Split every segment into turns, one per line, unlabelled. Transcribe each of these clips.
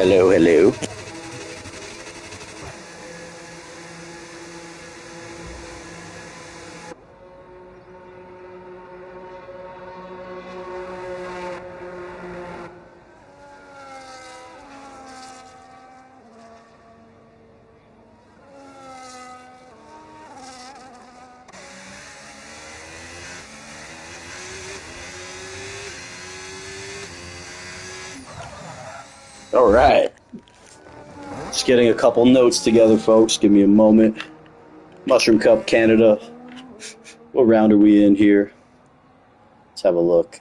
Hello, hello. All right. Just getting a couple notes together, folks. Give me a moment. Mushroom Cup Canada. What round are we in here? Let's have a look.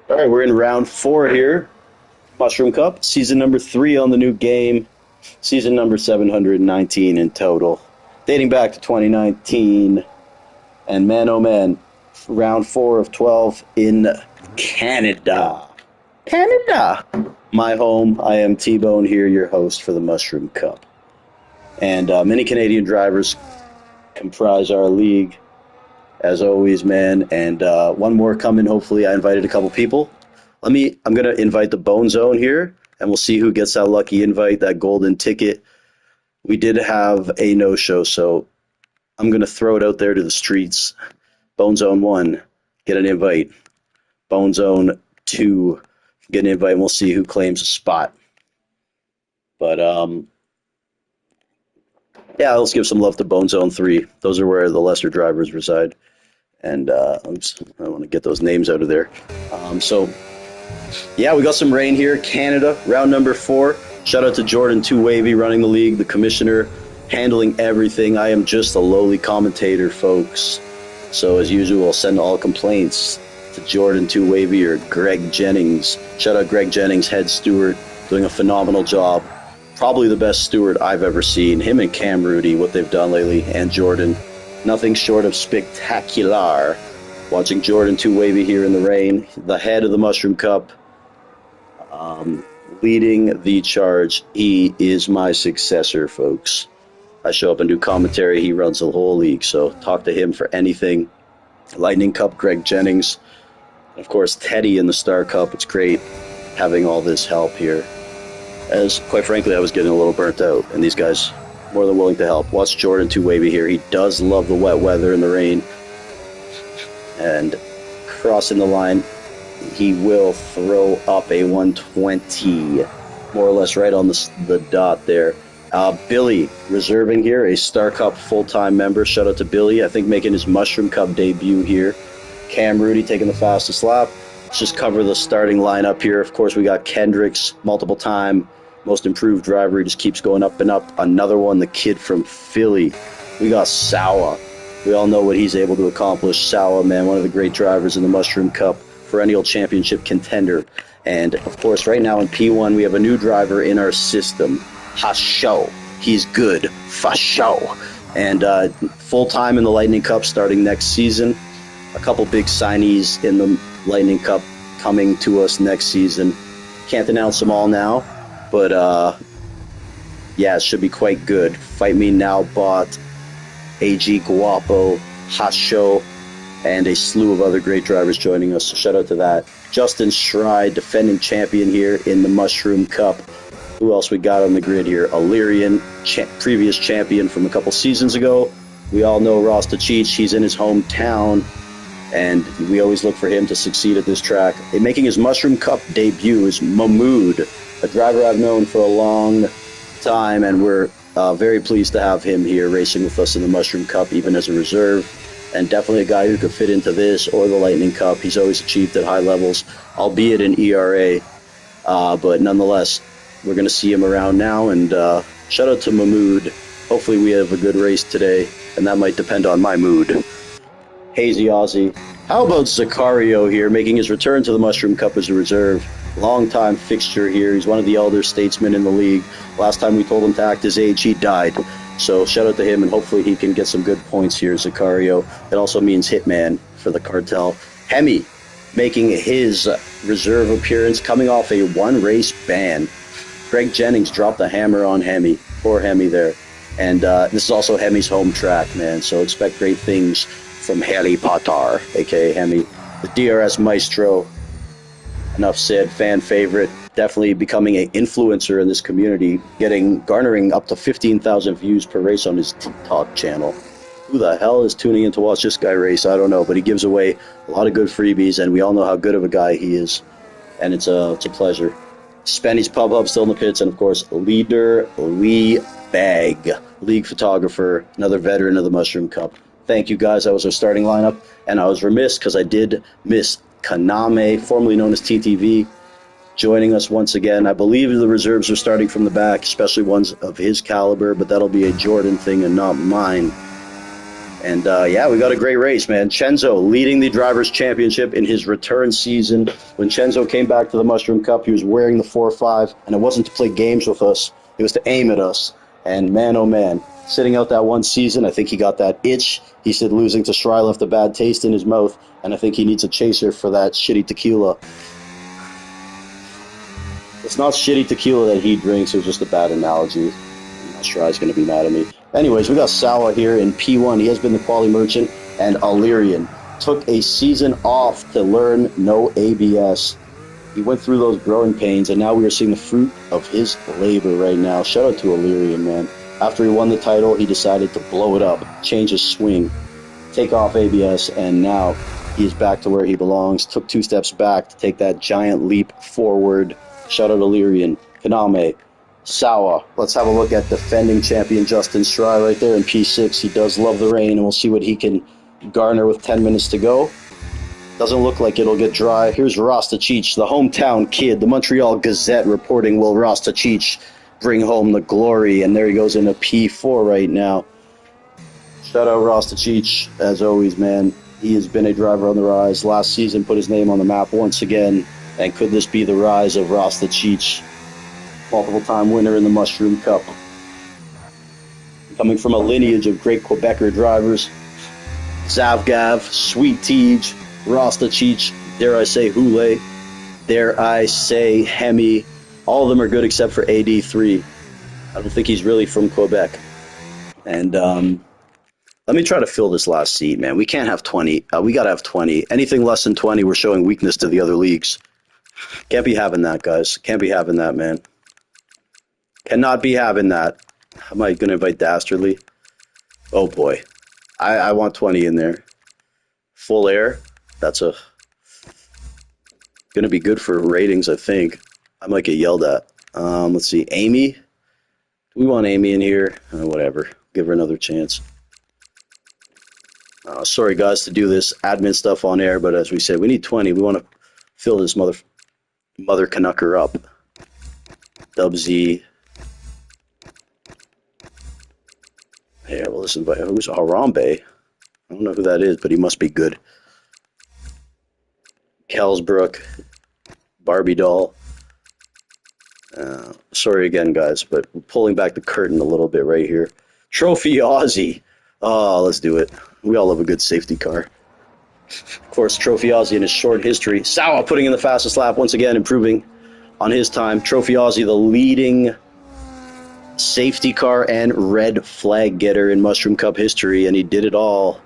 All right, we're in round 4 here. Mushroom Cup, season number 3 on the new game. Season number 719 in total. Dating back to 2019. And man, oh man, round 4 of 12 in Canada. Canada! My home. I am T-Bone here, your host for the Mushroom Cup. And many Canadian drivers comprise our league, as always, man. And one more coming, hopefully. I invited a couple people. I'm going to invite the Bone Zone here, and we'll see who gets that lucky invite, that golden ticket. We did have a no-show, so I'm going to throw it out there to the streets. Bone Zone 1, get an invite. Bone Zone 2, get an invite, and we'll see who claims a spot. But, yeah, let's give some love to Bone Zone 3. Those are where the lesser drivers reside. And I want to get those names out of there. Yeah, we got some rain here. Canada, round number 4. Shout out to Jordan 2 Wavy running the league, the commissioner, handling everything. I am just a lowly commentator, folks. So as usual, I'll send all complaints to Jordan 2 Wavy or Greg Jennings. Shout out Greg Jennings, head steward, doing a phenomenal job. Probably the best steward I've ever seen. Him and Cam Rudy, what they've done lately, and Jordan. Nothing short of spectacular. Watching Jordan 2 Wavy here in the rain, the head of the Mushroom Cup, leading the charge. He is my successor, folks. I show up and do commentary. He runs the whole league, so talk to him for anything. Lightning Cup, Greg Jennings. Of course, Teddy in the Star Cup. It's great having all this help here. As, quite frankly, I was getting a little burnt out, and these guys more than willing to help. Watch Jordan 2 Wavy here. He does love the wet weather and the rain. And crossing the line, he will throw up a 120, more or less right on the dot there. Billy reserving here, a Star Cup full-time member. Shout out to Billy, I think making his Mushroom Cup debut here. Cam Rudy taking the fastest lap. Let's just cover the starting lineup here. Of course, we got Kendricks, multiple-time most improved driver. He just keeps going up and up. Another one, the kid from Philly. We got Sawa. We all know what he's able to accomplish. Sawa, man, one of the great drivers in the Mushroom Cup, perennial championship contender. And, of course, right now in P1, we have a new driver in our system, Hasho. He's good, for show. And full-time in the Lightning Cup starting next season. A couple big signees in the Lightning Cup coming to us next season. Can't announce them all now, but, yeah, it should be quite good. Fight Me Now bot, AG Guapo, Hasho, and a slew of other great drivers joining us, so shout out to that. Justin Schride, defending champion here in the Mushroom Cup. Who else we got on the grid here? Illyrian, previous champion from a couple seasons ago. We all know Rasta Cheech. He's in his hometown, and we always look for him to succeed at this track. And making his Mushroom Cup debut is Mahmood, a driver I've known for a long time, and we're very pleased to have him here racing with us in the Mushroom Cup, even as a reserve. And definitely a guy who could fit into this or the Lightning Cup. He's always achieved at high levels, albeit in ERA. But nonetheless, we're going to see him around now. And shout out to Mahmood. Hopefully we have a good race today, and that might depend on my mood. Hazy Aussie. How about Zakario here, making his return to the Mushroom Cup as a reserve? Long-time fixture here. He's one of the elder statesmen in the league. Last time we told him to act his age, he died. So shout out to him, and hopefully he can get some good points here, Zakario. It also means Hitman for the cartel. Hemi making his reserve appearance, coming off a one-race ban. Greg Jennings dropped the hammer on Hemi. Poor Hemi there. And this is also Hemi's home track, man. So expect great things from Harry Potter, a.k.a. Hemi. The DRS Maestro. Enough said, fan favorite. Definitely becoming an influencer in this community, garnering up to 15,000 views per race on his TikTok channel. Who the hell is tuning in to watch this guy race? I don't know, but he gives away a lot of good freebies, and we all know how good of a guy he is, and it's a pleasure. Spenny's Pub Hub still in the pits, and of course, leader Lee Bag, league photographer, another veteran of the Mushroom Cup. Thank you guys. That was our starting lineup, and I was remiss because I did miss Kaname, formerly known as TTV, joining us once again. I believe the reserves are starting from the back, especially ones of his caliber, but that'll be a Jordan thing and not mine. And yeah, we got a great race, man. Chenzo leading the Drivers' Championship in his return season. When Chenzo came back to the Mushroom Cup, he was wearing the 4-5, and it wasn't to play games with us. It was to aim at us. And man, oh man, sitting out that one season, I think he got that itch. He said losing to Shry left a bad taste in his mouth, and I think he needs a chaser for that shitty tequila. It's not shitty tequila that he drinks, it was just a bad analogy. I'm not sure Shry's going to be mad at me. Anyways, we got Sawa here in P1. He has been the quality merchant, and Illyrian took a season off to learn no ABS. He went through those growing pains, and now we are seeing the fruit of his labor right now. Shout out to Illyrian, man. After he won the title, he decided to blow it up, change his swing, take off ABS, and now he is back to where he belongs. Took 2 steps back to take that giant leap forward. Shout out Illyrian, Kaname, Sawa. Let's have a look at defending champion Justin Shry right there in P6. He does love the rain, and we'll see what he can garner with 10 minutes to go. Doesn't look like it'll get dry. Here's Rasta Cheech, the hometown kid. The Montreal Gazette reporting, will Rasta Cheech bring home the glory? And there he goes in a P4 right now. Shout out Rasta Cheech, as always, man. He has been a driver on the rise. Last season put his name on the map once again. And could this be the rise of Rasta Cheech? Multiple-time winner in the Mushroom Cup. Coming from a lineage of great Quebecer drivers. Zavgav, Sweet Tej, Rasta Cheech, dare I say Hule, dare I say Hemi. All of them are good except for AD3. I don't think he's really from Quebec. And let me try to fill this last seat, man. We can't have 20. We got to have 20. Anything less than 20, we're showing weakness to the other leagues. Can't be having that, guys. Can't be having that, man. Cannot be having that. Am I going to invite Dastardly? Oh, boy. I want 20 in there. Full air. That's going to be good for ratings, I think. I might get yelled at. Let's see. Amy? Do we want Amy in here? Whatever. Give her another chance. Sorry, guys, to do this admin stuff on air, but as we said, we need 20. We want to fill this mother Canucker up. Dub Z. Yeah, well, listen, who's Harambe? I don't know who that is, but he must be good. Kelsbrook. Barbie doll. Sorry again, guys, but we're pulling back the curtain a little bit right here. Trophy Aussie. Oh, let's do it. We all love a good safety car. Of course, Trophy Aussie in his short history. Sawa putting in the fastest lap, once again improving on his time. Trophy Aussie, the leading safety car and red flag getter in Mushroom Cup history, and he did it all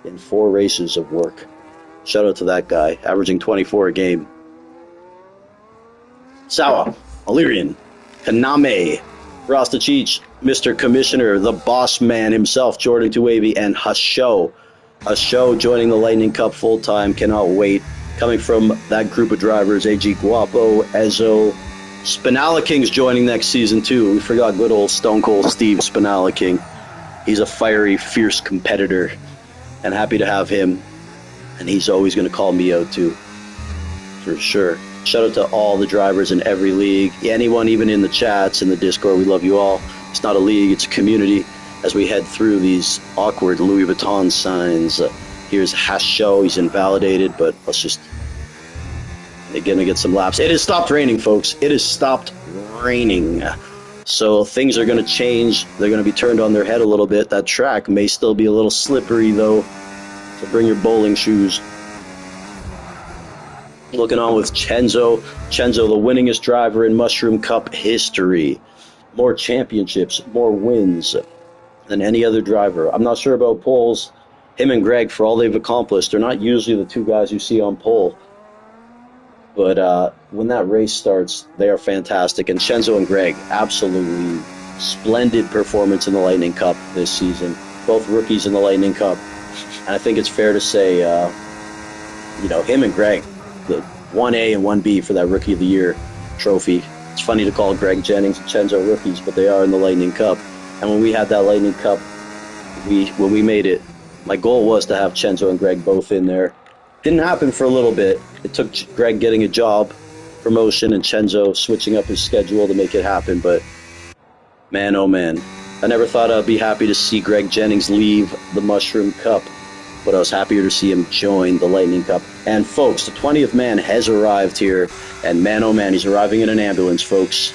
in 4 races of work. Shout out to that guy, averaging 24 a game. Sawa, Illyrian, Kaname, Rasta Cheech, Mr. Commissioner, the boss man himself, Jordan Tuwavy, and Hasho. Hasho joining the Lightning Cup full-time. Cannot wait. Coming from that group of drivers, AG Guapo, Ezo, Spinala King's joining next season too. We forgot good old Stone Cold Steve Spinala King. He's a fiery, fierce competitor, and happy to have him. And he's always going to call me out too, for sure. Shout out to all the drivers in every league. Anyone even in the chats, in the Discord, we love you all. It's not a league, it's a community. As we head through these awkward Louis Vuitton signs, here's Hasho. He's invalidated, but let's just gonna get some laps. It has stopped raining, folks. It has stopped raining. So things are gonna change. They're gonna be turned on their head a little bit. That track may still be a little slippery though, so bring your bowling shoes. Looking on with Chenzo. Chenzo, the winningest driver in Mushroom Cup history. More championships, more wins than any other driver. I'm not sure about poles. Him and Greg, for all they've accomplished, they're not usually the two guys you see on pole. But when that race starts, they are fantastic. And Chenzo and Greg, absolutely splendid performance in the Lightning Cup this season. Both rookies in the Lightning Cup. And I think it's fair to say, him and Greg, the 1A and 1B for that Rookie of the Year trophy. It's funny to call Greg Jennings and Chenzo rookies, but they are in the Lightning Cup. And when we had that Lightning Cup, when we made it, my goal was to have Chenzo and Greg both in there. Didn't happen for a little bit. It took Greg getting a job promotion and Chenzo switching up his schedule to make it happen. But man, oh man, I never thought I'd be happy to see Greg Jennings leave the Mushroom Cup, but I was happier to see him join the Lightning Cup. And folks, the 20th man has arrived here, and man, oh man, he's arriving in an ambulance, folks.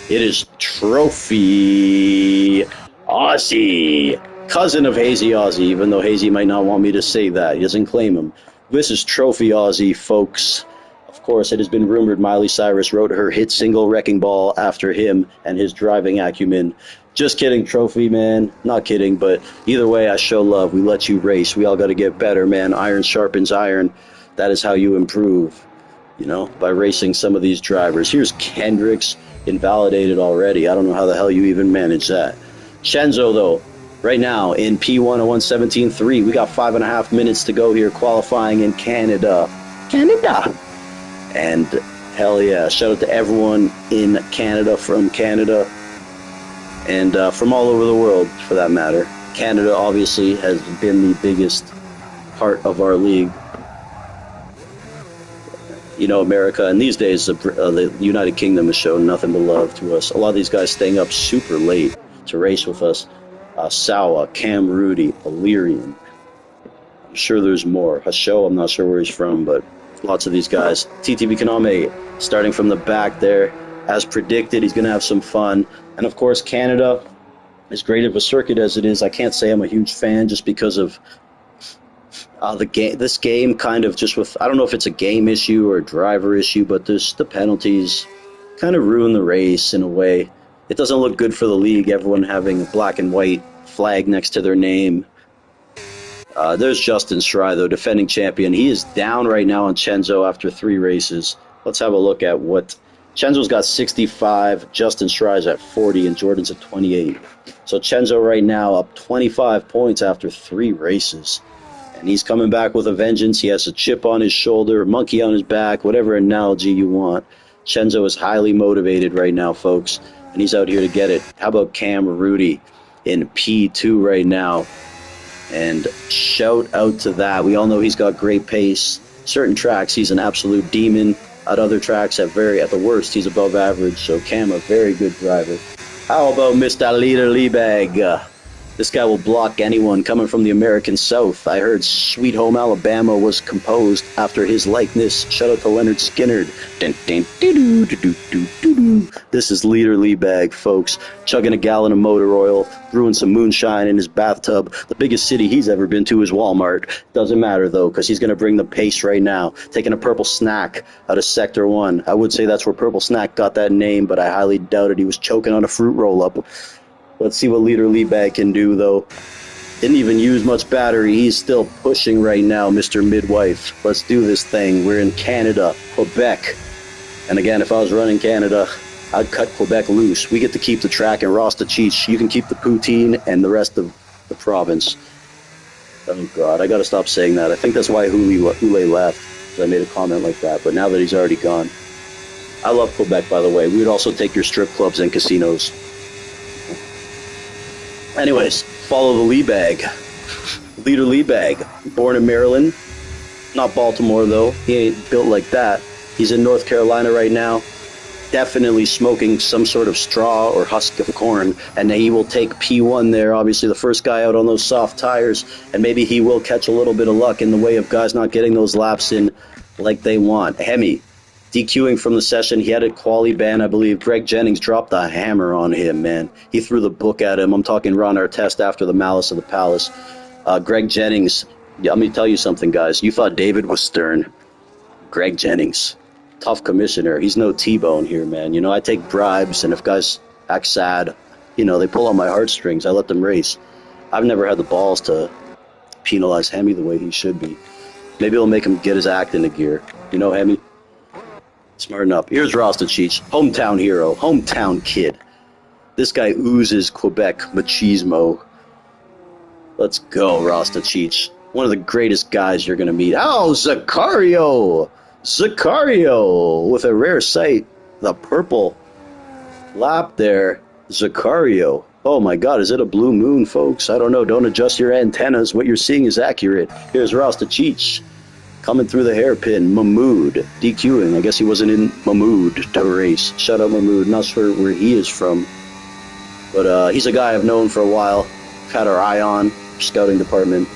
It is Trophy Aussie, cousin of Hazy Aussie, even though Hazy might not want me to say that. He doesn't claim him. This is Trophy Aussie, folks. Of course, it has been rumored Miley Cyrus wrote her hit single Wrecking Ball after him and his driving acumen. Just kidding, Trophy, man. Not kidding, but either way, I show love. We let you race. We all got to get better, man. Iron sharpens iron. That is how you improve, by racing some of these drivers. Here's Kendricks, invalidated already. I don't know how the hell you even manage that. Chenzo, though, right now in P1 at 1:17.3, we got 5.5 minutes to go here, qualifying in Canada. And hell yeah, shout out to everyone in Canada, from Canada, and from all over the world, for that matter. Canada, obviously, has been the biggest part of our league. America, and these days, the United Kingdom has shown nothing but love to us. A lot of these guys staying up super late to race with us. Sawa, Cam Rudy, Illyrian. I'm sure there's more. Hasho, I'm not sure where he's from, but lots of these guys. TTB Kaname starting from the back there. As predicted, he's going to have some fun. And of course, Canada, as great of a circuit as it is, I can't say I'm a huge fan just because of this game kind of just with, I don't know if it's a game issue or a driver issue, but the penalties kind of ruin the race in a way. It doesn't look good for the league, everyone having a black and white flag next to their name. There's Justin Schrei, though, defending champion. He is down right now on Chenzo after 3 races. Let's have a look at what... Chenzo's got 65, Justin Schrei's at 40, and Jordan's at 28. So Chenzo right now up 25 points after 3 races. And he's coming back with a vengeance. He has a chip on his shoulder, a monkey on his back, whatever analogy you want. Chenzo is highly motivated right now, folks, and he's out here to get it. How about Cam Rudy in P2 right now? And shout out to that. We all know he's got great pace. Certain tracks, he's an absolute demon. At other tracks, at the worst, he's above average. So Cam, a very good driver. How about Mr. Leader Liebag? This guy will block anyone coming from the American South. I heard Sweet Home Alabama was composed after his likeness. Shout out to Leonard Skinner. This is Leader Liebag, folks. Chugging a gallon of motor oil, brewing some moonshine in his bathtub. The biggest city he's ever been to is Walmart. Doesn't matter, though, because he's going to bring the pace right now. Taking a Purple Snack out of Sector 1. I would say that's where Purple Snack got that name, but I highly doubted he was choking on a fruit roll-up. Let's see what Leader Liebag can do, though. Didn't even use much battery. He's still pushing right now, Mr. Midwife. Let's do this thing. We're in Canada, Quebec. And again, if I was running Canada, I'd cut Quebec loose. We get to keep the track and Rasta Cheech. You can keep the poutine and the rest of the province. Oh, God, I got to stop saying that. I think that's why Hule left, because I made a comment like that. But now that he's already gone. I love Quebec, by the way. We would also take your strip clubs and casinos. Anyways, follow the Liebag. Leader Liebag, born in Maryland. Not Baltimore, though. He ain't built like that. He's in North Carolina right now. Definitely smoking some sort of straw or husk of corn. And he will take P1 there. Obviously, the first guy out on those soft tires. And maybe he will catch a little bit of luck in the way of guys not getting those laps in like they want. Hemi, DQing from the session. He had a quali ban, I believe. Greg Jennings dropped the hammer on him, man. He threw the book at him. I'm talking Ron Artest after the Malice of the Palace. Greg Jennings, let me tell you something, guys. You thought David was stern. Greg Jennings, tough commissioner. He's no T-bone here, man. You know, I take bribes, and if guys act sad, you know, they pull on my heartstrings. I let them race. I've never had the balls to penalize Hemi the way he should be. Maybe it'll make him get his act into gear. You know, Hemi? Smarten up. Here's Rostachich, hometown hero, hometown kid. This guy oozes Quebec machismo. Let's go, Rostachich. One of the greatest guys you're going to meet. Oh, Zakario! Zakario with a rare sight. The purple lap there. Zakario. Oh my god, is it a blue moon, folks? I don't know. Don't adjust your antennas. What you're seeing is accurate. Here's Rostachich coming through the hairpin. Mahmoud DQing. I guess he wasn't in Mahmoud to race. Shut up, Mahmoud. Not sure where he is from. But he's a guy I've known for a while. Had our eye on, scouting department.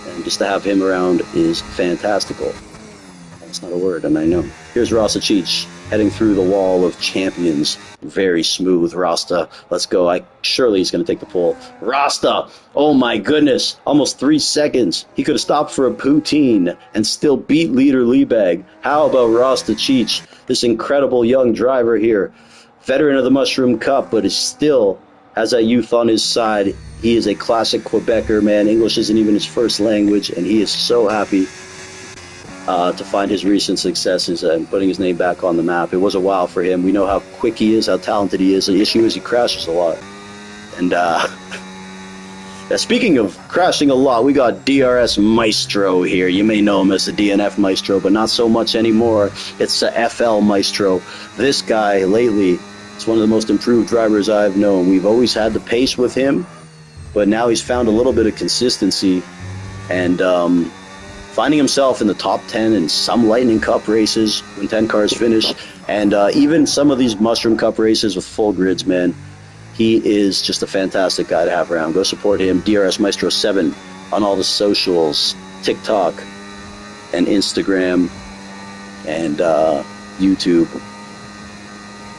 And just to have him around is fantastical. That's not a word, and I know. Here's Rostachich heading through the wall of champions. Very smooth, Rasta. Let's go. Surely he's going to take the pole. Rasta! Oh my goodness. Almost 3 seconds. He could have stopped for a poutine and still beat leader Liebag. How about Rostachich? This incredible young driver here. Veteran of the Mushroom Cup, but is still has that youth on his side. He is a classic Quebecer, man. English isn't even his first language, and he is so happy to find his recent successes and putting his name back on the map. It was a while for him. We know how quick he is, how talented he is. The issue is he crashes a lot. And speaking of crashing a lot, we got DRS Maestro here. You may know him as the DNF Maestro, but not so much anymore. It's the FL Maestro. This guy lately is one of the most improved drivers I've known. We've always had the pace with him, but now he's found a little bit of consistency and finding himself in the top 10 in some Lightning Cup races when 10 cars finish, and even some of these Mushroom Cup races with full grids, man. He is just a fantastic guy to have around. Go support him, DRS Maestro 7 on all the socials, TikTok and Instagram and YouTube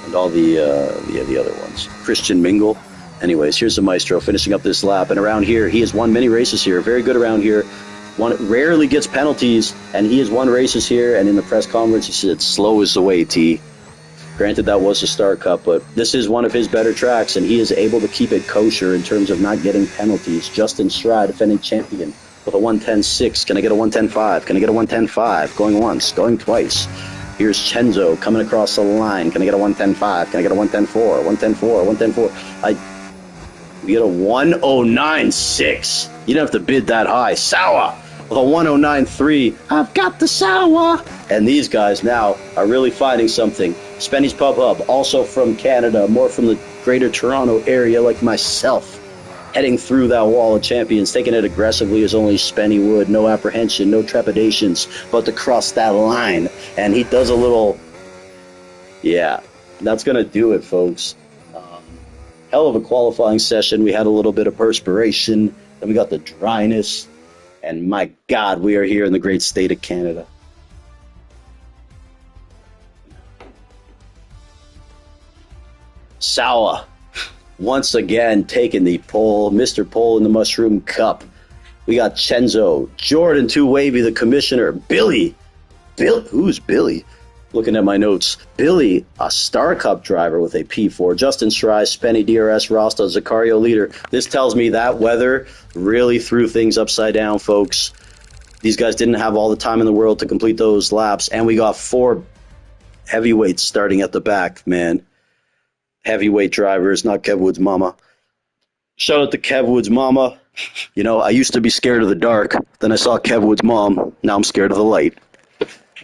and all the other ones. Christian Mingle. Anyways, here's the Maestro finishing up this lap, and around here, he has won many races here. Very good around here. Rarely gets penalties, and he has won races here, and in the press conference, he said, slow is the way, T. Granted, that was the Star Cup, but this is one of his better tracks, and he is able to keep it kosher in terms of not getting penalties. Justin Stride, defending champion, with a 110.6. Can I get a 110.5? Can I get a 110.5? Going once, going twice. Here's Chenzo coming across the line. Can I get a 110.5? Can I get a 110.4? 110.4? 110.4? We get a 109.6. You don't have to bid that high. Sour with a 109.3. I've got the sour. And these guys now are really finding something. Spenny's Pub Hub, also from Canada, more from the greater Toronto area like myself. Heading through that wall of champions, taking it aggressively as only Spenny would. No apprehension, no trepidations, but to cross that line. And he does a little... Yeah, that's going to do it, folks. Hell of a qualifying session. We had a little bit of perspiration. Then we got the dryness. And my God, we are here in the great state of Canada. Sawa, once again, taking the pole. Mr. Pole in the Mushroom Cup. We got Chenzo, Jordan Too Wavy, the commissioner. Billy. Who's Billy? Looking at my notes. Billy, a Star Cup driver with a P4. Justin Schreier, Spenny, DRS, Rasta, Zakario leader. This tells me that weather really threw things upside down, folks. These guys didn't have all the time in the world to complete those laps. And we got 4 heavyweights starting at the back, man. Heavyweight drivers, not Kev Woods' mama. Shout out to Kev Woods' mama. You know, I used to be scared of the dark. Then I saw Kev Woods' mom. Now I'm scared of the light.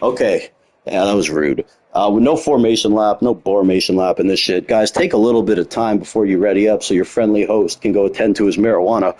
Okay. Yeah, that was rude. With no formation lap, no formation lap in this shit. Guys, take a little bit of time before you ready up so your friendly host can go attend to his marijuana.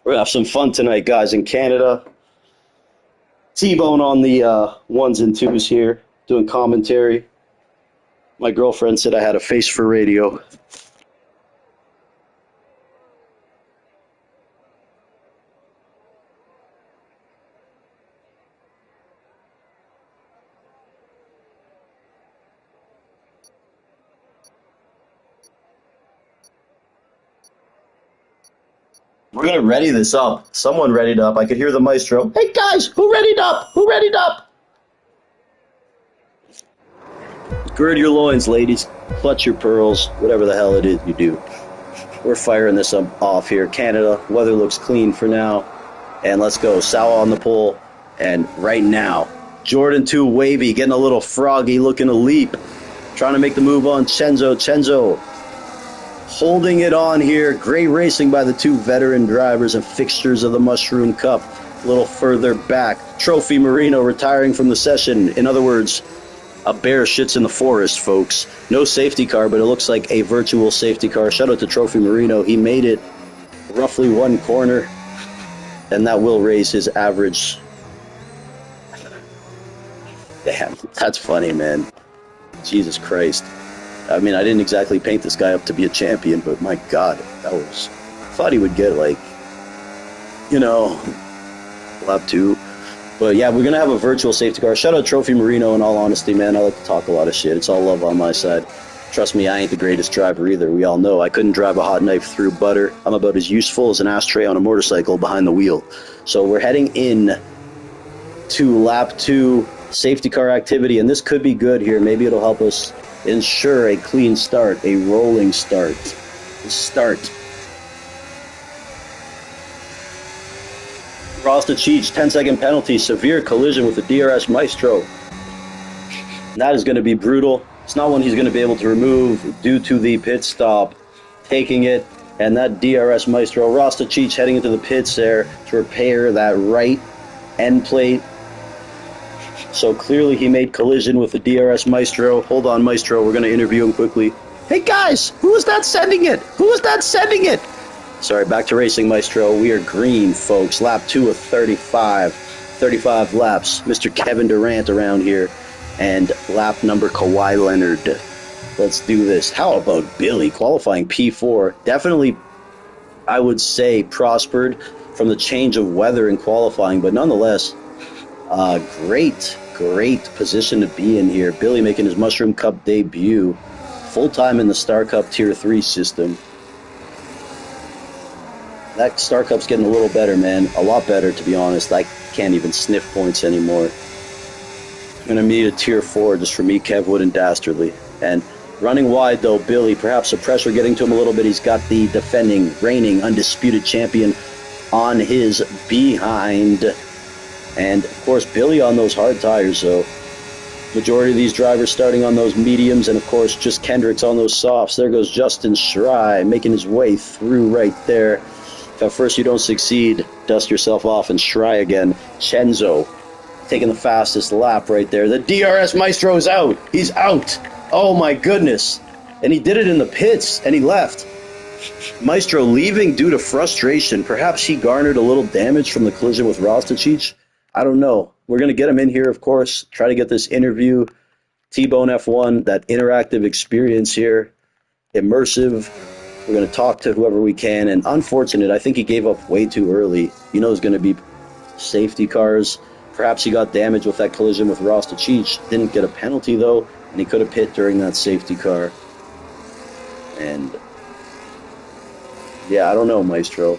We're gonna have some fun tonight, guys, in Canada. T-Bone on the ones and twos here, doing commentary. My girlfriend said I had a face for radio. We're gonna ready this up. Someone readied up. I could hear the maestro. Hey guys, who readied up? Who readied up? Gird your loins, ladies. Clutch your pearls. Whatever the hell it is you do. We're firing this up off here. Canada, weather looks clean for now. And let's go. Sawa on the pole. And right now, Jordan 2 wavy, getting a little froggy, looking to leap. Trying to make the move on Chenzo. Chenzo holding it on here. Great racing by the two veteran drivers and fixtures of the Mushroom Cup. A little further back. Trophy Marino retiring from the session. In other words, a bear shits in the forest, folks. No safety car, but it looks like a virtual safety car. Shout out to Trophy Marino. He made it roughly one corner, and that will raise his average. Damn, that's funny, man. Jesus Christ. I mean, I didn't exactly paint this guy up to be a champion, but my God, that was... I thought he would get, like, you know, lap 2. But yeah, we're going to have a virtual safety car. Shout out Trophy Marino, in all honesty, man. I like to talk a lot of shit. It's all love on my side. Trust me, I ain't the greatest driver either. We all know I couldn't drive a hot knife through butter. I'm about as useful as an ashtray on a motorcycle behind the wheel. So we're heading in to lap 2 safety car activity, and this could be good here. Maybe it'll help us ensure a clean start, a rolling start. Rostachich, 10-second penalty, severe collision with the DRS Maestro. That is going to be brutal. It's not one he's going to be able to remove due to the pit stop taking it. And that DRS Maestro, Rostachich heading into the pits there to repair that right end plate. So clearly he made collision with the DRS Maestro. Hold on, Maestro, we're going to interview him quickly. Hey guys, who is that sending it? Who is that sending it? Sorry, back to racing, Maestro. We are green, folks. Lap 2 of 35. 35 laps. Mr. Kevin Durant around here. And lap number Kawhi Leonard. Let's do this. How about Billy qualifying P4? Definitely, I would say, prospered from the change of weather in qualifying, but nonetheless, great position to be in here. Billy making his Mushroom Cup debut, full-time in the Star Cup Tier 3 system. That Star Cup's getting a little better, man. A lot better, to be honest. I can't even sniff points anymore. I'm going to need a Tier 4 just for me, Kevwood, and Dastardly. And running wide, though, Billy, perhaps the pressure getting to him a little bit. He's got the defending, reigning, undisputed champion on his behind. And, of course, Billy on those hard tires, so majority of these drivers starting on those mediums, and, of course, just Kendrick's on those softs. There goes Justin Schrei making his way through right there. If at first you don't succeed, dust yourself off and Schrei again. Chenzo taking the fastest lap right there. The DRS Maestro's out. He's out. Oh, my goodness. And he did it in the pits, and he left. Maestro leaving due to frustration. Perhaps he garnered a little damage from the collision with Rostachich. I don't know. We're going to get him in here, of course, try to get this interview. T-Bone F1, that interactive experience here, immersive. We're going to talk to whoever we can. And unfortunate, I think he gave up way too early. You know, there's going to be safety cars. Perhaps he got damaged with that collision with Rostachich. Didn't get a penalty, though, and he could have pit during that safety car. And, yeah, I don't know, Maestro.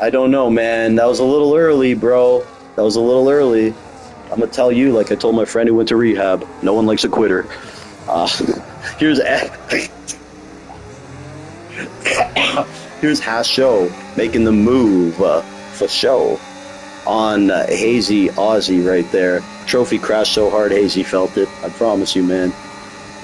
I don't know, man. That was a little early, bro. That was a little early. I'm going to tell you, like I told my friend who went to rehab, no one likes a quitter. Here's Hasho making the move for show on Hazy Aussie right there. Trophy crashed so hard Hazy felt it. I promise you, man.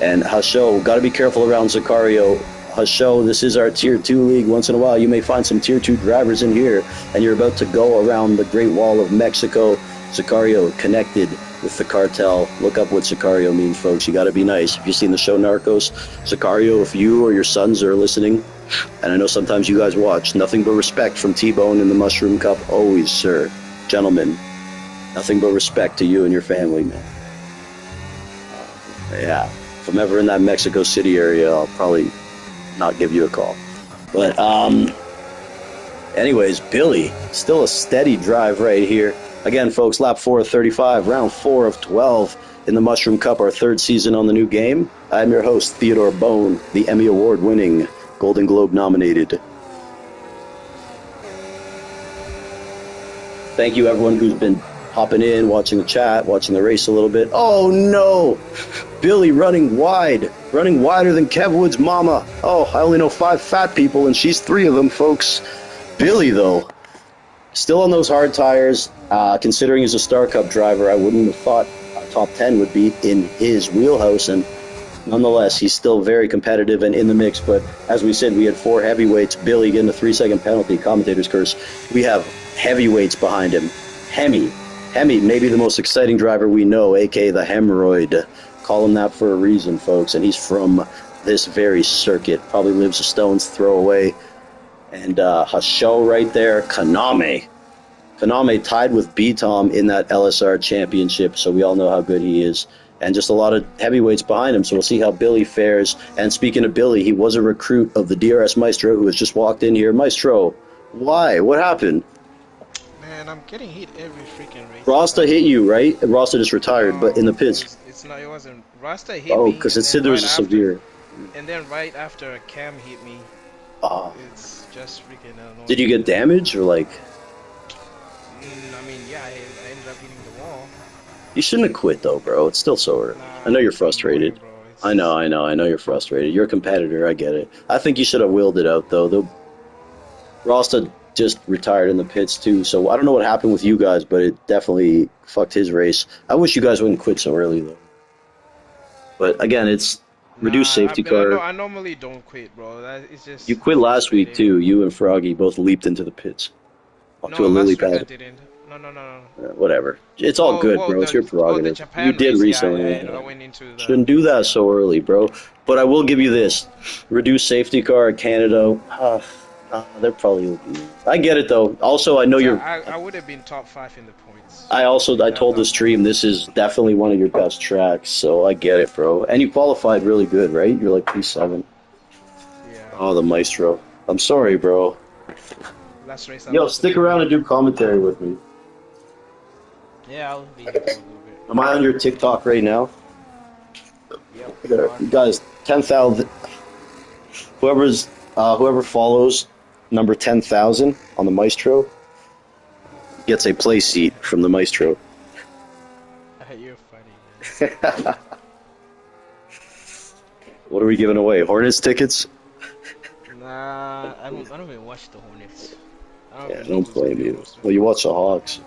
And Hasho, got to be careful around Sicario. Hasho, this is our Tier 2 league. Once in a while, you may find some Tier 2 drivers in here, and you're about to go around the Great Wall of Mexico. Sicario connected with the cartel. Look up what Sicario means, folks. You got to be nice. If you've seen the show Narcos, Sicario, if you or your sons are listening, and I know sometimes you guys watch, nothing but respect from T-Bone in the Mushroom Cup. Always, sir. Gentlemen, nothing but respect to you and your family, man. Yeah. If I'm ever in that Mexico City area, I'll probably not give you a call. But, anyways, Billy, still a steady drive right here. Again, folks, lap 4 of 35, round 4 of 12 in the Mushroom Cup, our third season on the new game. I'm your host, Theodore Bone, the Emmy Award-winning, Golden Globe-nominated. Thank you, everyone who's been hopping in, watching the chat, watching the race a little bit. Oh, no! Billy running wider than Kev Wood's mama. Oh, I only know 5 fat people, and she's 3 of them, folks. Billy, though, still on those hard tires. Considering he's a Star Cup driver, I wouldn't have thought top 10 would be in his wheelhouse, and nonetheless, he's still very competitive and in the mix. But as we said, we had 4 heavyweights. Billy getting a 3-second penalty, commentator's curse. We have heavyweights behind him. Hemi, maybe the most exciting driver we know, aka the Hemorrhoid. Call him that for a reason, folks, and he's from this very circuit. Probably lives a stone's throw away. And Hasho right there, Kaname tied with B-Tom in that LSR championship, so we all know how good he is. And just a lot of heavyweights behind him, so we'll see how Billy fares. And speaking of Billy, he was a recruit of the DRS Maestro who has just walked in here. Maestro, why? What happened?
Man, I'm getting hit every freaking race.
Rasta hit you, right? Rasta just retired, but in the pits.
It's not, it wasn't. Rasta hit me.
Oh, because it said there was a severe.
And then right after Cam hit me, it's just freaking annoying.
Did you get damage or like?
I mean, yeah, I ended up hitting the wall.
You shouldn't have quit though, bro. It's still so early.
Nah,
I know you're frustrated. I know you're frustrated. You're a competitor. I get it. I think you should have willed it out though. Rasta just retired in the pits too, so I don't know what happened with you guys, but it definitely fucked his race. I wish you guys wouldn't quit so early though. But again, it's reduced safety car.
I normally don't quit, bro. It's just.
You quit last week too. You and Froggy both leaped into the pits. To a lily pad.
I didn't. No.
Whatever. It's all good, bro. It's your prerogative. You did recently.
I went into the,
shouldn't do that so early, bro. But I will give you this: reduced safety car at Canada. They're probably. I get it though. Also, I know you're.
I would have been top 5 in the points.
I told the stream this is definitely one of your best tracks, so I get it, bro. And you qualified really good, right? You're like P7.
Yeah.
Oh, the Maestro. I'm sorry, bro.
Last race.
Yo, stick around and do commentary with me.
Yeah, I'll be here for a little bit.
Am I on your TikTok right now?
Yep.
You guys, 10,000. Whoever follows number 10,000 on the Maestro gets a play seat from the Maestro.
You're funny, man.
What are we giving away? Hornets tickets?
Nah, I don't even watch the Hornets.
Yeah, don't blame you. Well, you watch the Hawks.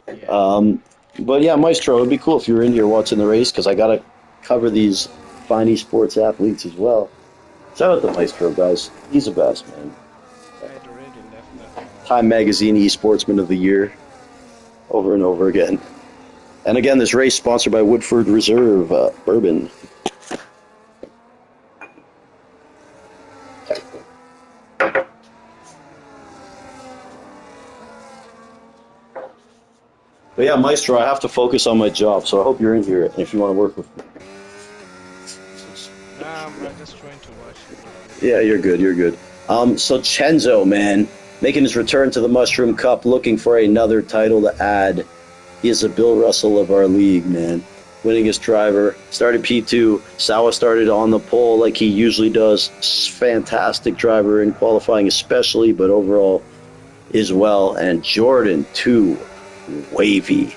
Yeah.
But yeah, Maestro, it'd be cool if you were in here watching the race, because I gotta cover these fine esports athletes as well. Shout out to Maestro, guys. He's the best, man. Time Magazine eSportsman of the Year. Over and over again. And again, this race sponsored by Woodford Reserve Bourbon. But yeah, Maestro, I have to focus on my job, so I hope you're in here and if you want to work with me.
Nah, I'm just trying to watch it.
Yeah, you're good. So Chenzo, man, making his return to the Mushroom Cup, looking for another title to add. He is the Bill Russell of our league, man. Winningest driver, started P2. Sawa started on the pole like he usually does. Fantastic driver in qualifying especially, but overall as well. And Jordan, too. Wavy.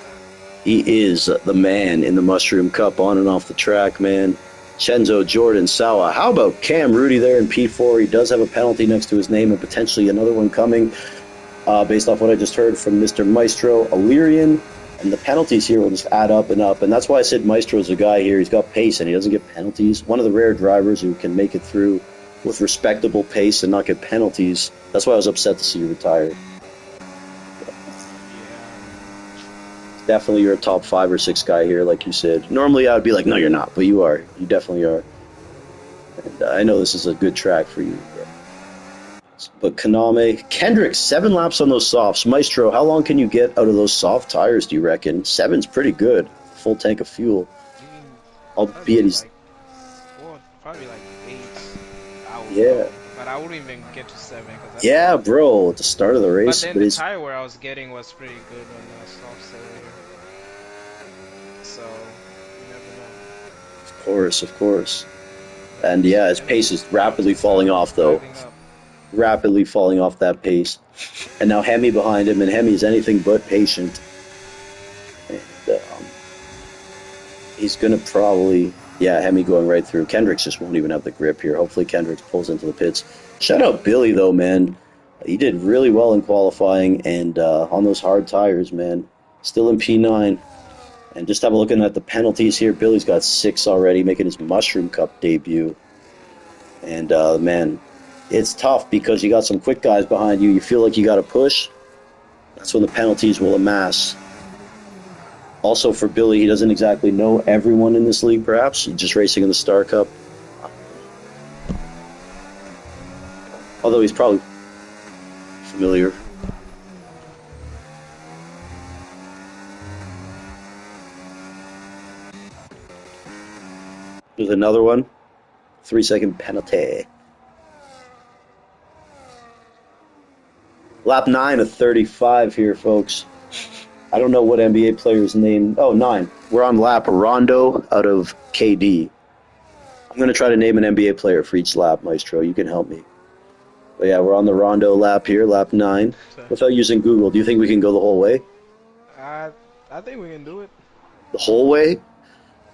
He is the man in the Mushroom Cup on and off the track, man. Chenzo, Jordan, Sawa. How about Cam Rudy there in P4? He does have a penalty next to his name and potentially another one coming based off what I just heard from Mr. Maestro Illyrian. And the penalties here will just add up and up. And that's why I said Maestro's a guy here. He's got pace and he doesn't get penalties. One of the rare drivers who can make it through with respectable pace and not get penalties. That's why I was upset to see you retire. definitely you're a top 5 or 6 guy here, like you said. Normally I would be like, no, you're not, but you are. You definitely are. And I know this is a good track for you. But Kaname, Kendrick, 7 laps on those softs. Maestro, how long can you get out of those soft tires, do you reckon? 7's pretty good. Full tank of fuel. Albeit he's...
Like, well, probably like 8 hours.
Yeah.
But I wouldn't even get to 7.
Yeah, bro, at the start of the race.
But then the tire wear I was getting was pretty good on the soft earlier. So, you never know.
Of course, of course. And yeah, his pace is rapidly falling off, though. Rapidly falling off that pace. And now Hemi behind him, and Hemi's anything but patient. And he's going to probably... Yeah, Hemi going right through. Kendricks just won't even have the grip here. Hopefully Kendricks pulls into the pits. Shout out Billy, though, man. He did really well in qualifying and on those hard tires, man. Still in P9. And just have a look at the penalties here. Billy's got 6 already, making his Mushroom Cup debut. And, man, it's tough because you got some quick guys behind you. You feel like you got to push. That's when the penalties will amass. Also for Billy, he doesn't exactly know everyone in this league, perhaps. He's just racing in the Star Cup. Although he's probably familiar. There's another one. 3-second penalty. Lap 9 of 35 here, folks. I don't know what NBA player's name. Oh, 9. We're on lap Rondo out of KD. I'm going to try to name an NBA player for each lap, Maestro. You can help me. But yeah, we're on the Rondo lap here, lap 9. Without using Google, do you think we can go the whole way?
I think we can do it.
The whole way?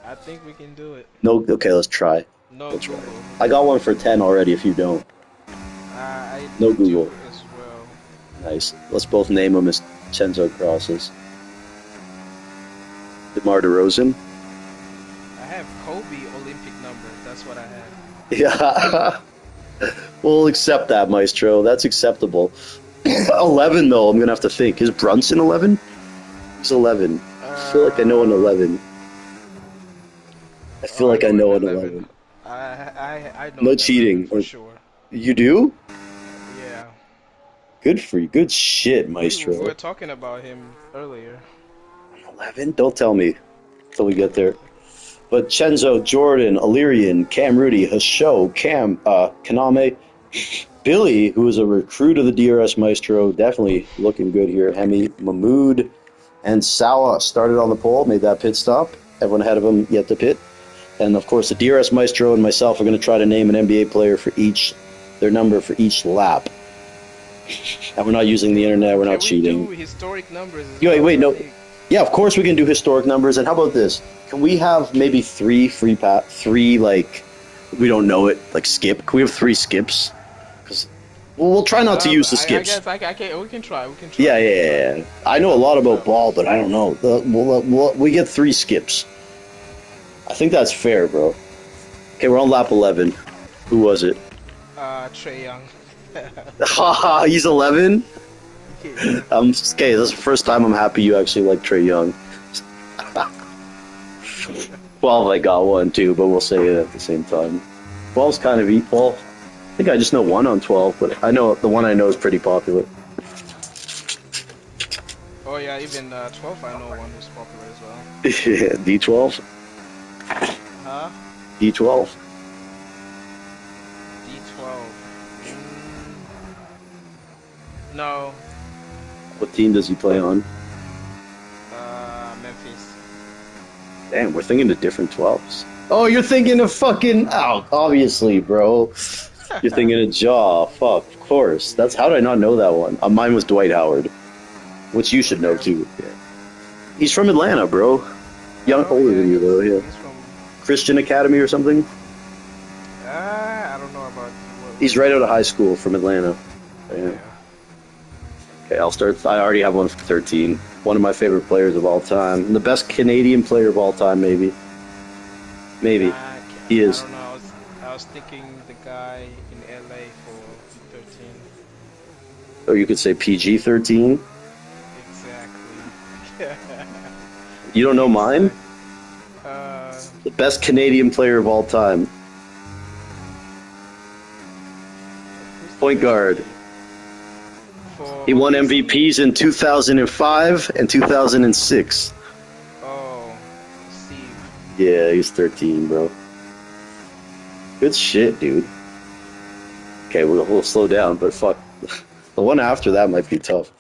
I think we can do it.
No, okay, let's try.
No Google.
I got one for 10 already if you don't. No Google.
As well.
Nice. Let's both name them as Chenzo crosses. DeMar DeRozan.
I have Kobe Olympic number. That's what I have.
Yeah. We'll accept that, Maestro. That's acceptable. 11, though, I'm going to have to think. Is Brunson 11? He's 11. I feel like I know an 11. I feel like I know an 11.
I know.
No cheating.
For sure.
You do?
Yeah.
Good for you. Good shit, Maestro.
We were talking about him earlier.
11? Don't tell me until we get there. But Chenzo, Jordan, Illyrian, Cam Rudy, Hasho, Kaname, Billy, who is a recruit of the DRS Maestro, definitely looking good here. Hemi, Mahmood, and Sawa started on the pole, made that pit stop. Everyone ahead of him yet to pit. And, of course, the DRS Maestro and myself are going to try to name an NBA player for their number for each lap. And we're not using the internet, we're not cheating.
Do historic numbers?
Wait, no. Yeah, of course we can do historic numbers. And how about this? Can we have maybe 3 like, we don't know it, like skip? Can we have 3 skips? Because we'll try not to use the skips.
I guess we can try.
Yeah. I know a lot about ball, but I don't know. We get 3 skips. I think that's fair, bro. Okay, we're on lap 11. Who was it?
Trae Young.
Haha, he's 11? Okay, that's the first time I'm happy you actually like Trae Young. 12, I got one too, but we'll say it at the same time. 12's kind of equal. I think I just know one on 12, but I know the one I know is pretty popular.
Oh yeah, even 12 I know one who's popular as well.
Yeah, D12?
Huh?
D12.
D12. No.
What team does he play on?
Memphis.
Damn, we're thinking of different 12s. Oh, you're thinking of fucking... Oh, obviously, bro. You're thinking of Jaw. Fuck, of course. How did I not know that one? Mine was Dwight Howard. Which you should know, too. Yeah. He's from Atlanta, bro. Older than you, though, yeah.
He's from...
Christian Academy or something?
I don't know about...
He's right out of high school from Atlanta. Yeah. Okay, I'll start. I already have one for 13. One of my favorite players of all time. The best Canadian player of all time, maybe. Maybe. He is.
I don't know. I was thinking the guy in LA for 13.
Or you could say PG-13.
Exactly.
You don't know mine?
Uh,
The best Canadian player of all time.
who's the
Point
best
guard.
for
He won
OKC?
MVPs in 2005 and 2006.
Oh, Steve.
Yeah, he's 13, bro. Good shit, dude. Okay, we'll slow down, but fuck. The one after that might be tough.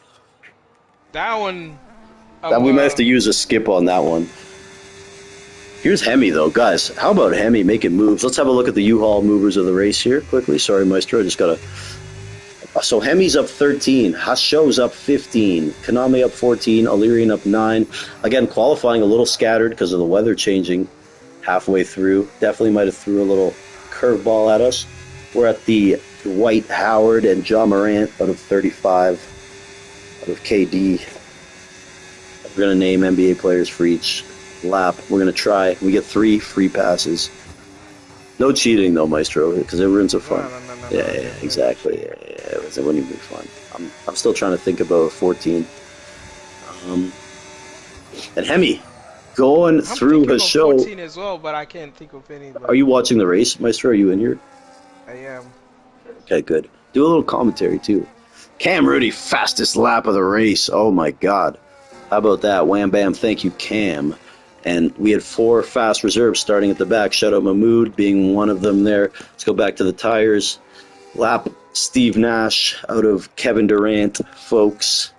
That one.
That we might have to use a skip on that one. Here's Hemi, though. Guys, how about Hemi making moves? Let's have a look at the U-Haul movers of the race here quickly. Sorry, Maestro. I just got to... So Hemi's up 13. Hasho's up 15. Kaname up 14. Illyrian up 9. Again, qualifying a little scattered because of the weather changing halfway through. Definitely might have threw a little curveball at us. We're at the Dwight Howard and John Morant out of 35. Out of KD. We're going to name NBA players for each lap. We're going to try. We get 3 free passes. No cheating, though, Maestro, because it ruins the fun.
No,
Yeah, exactly. Yeah. It wouldn't even be fun. I'm still trying to think about 14. And Hemi, going through his show.
14 as well, but I can't think of any.
Are you watching the race, Maestro? Are you in here?
I am.
Okay, good. Do a little commentary, too. Cam Rudy, fastest lap of the race. Oh, my God. How about that? Wham, bam, thank you, Cam. And we had 4 fast reserves starting at the back. Shadow Mahmood being one of them there. Let's go back to the tires. Lap Steve Nash out of Kevin Durant, folks.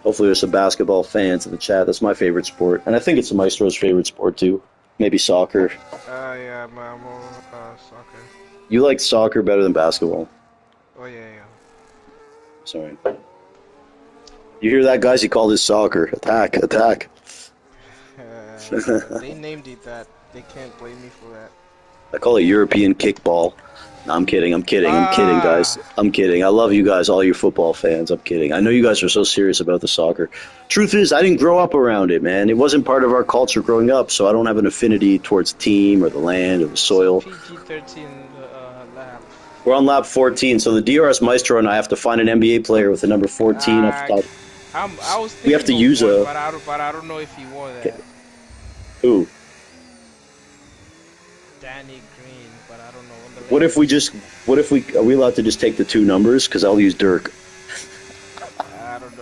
Hopefully there's some basketball fans in the chat. That's my favorite sport. And I think it's the Maestro's favorite sport, too. Maybe soccer.
Yeah, more soccer.
You like soccer better than basketball.
Oh, yeah.
Sorry. You hear that, guys? He called his soccer. Attack.
They named it that. They can't blame me for that.
I call it European kickball. No, I'm kidding, guys. I'm kidding. I love you guys, all you football fans. I'm kidding. I know you guys are so serious about the soccer. Truth is, I didn't grow up around it, man. It wasn't part of our culture growing up, so I don't have an affinity towards the team or the land or the soil.
PG-13 lap.
We're on lap 14, so the DRS Maestro and I have to find an NBA player with the number 14 off the top.
I was thinking
We have to use
one,
a...
but I don't know if he wore that.
Okay. Who?
Danny Green, but I don't know.
What if we are we allowed to just take the 2 numbers? Because I'll use Dirk.
I don't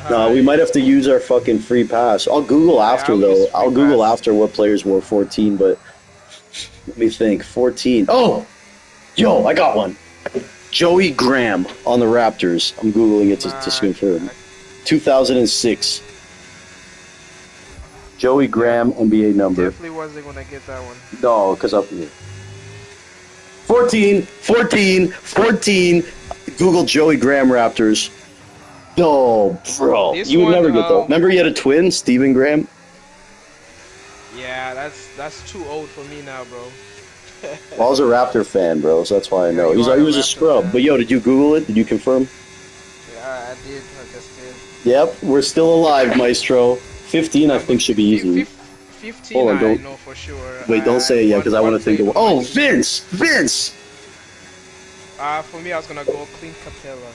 know.
No, we might have to use our fucking free pass. I'll Google after, though. I'll Google after what players wore 14, but let me think. 14. Oh! Yo, I got one. Joey Graham on the Raptors. I'm Googling it to confirm. 2006. Joey Graham, NBA number.
Definitely wasn't going to get that one.
No, because up here. 14. Google Joey Graham Raptors. No, bro. You would never get that. Remember he had a twin, Stephen Graham?
Yeah, that's too old for me now, bro.
Well, I was a Raptor fan, bro, so that's why I know. He was a scrub. But yo, did you Google it? Did you confirm?
Yeah, I did. I just did.
Yep, we're still alive, Maestro. 15, I think, should be easy.
15,
Hold on,
I know for sure.
Wait, don't say it yet, because I want to think of... Oh, Vince!
For me, I was going to go Clint Capella.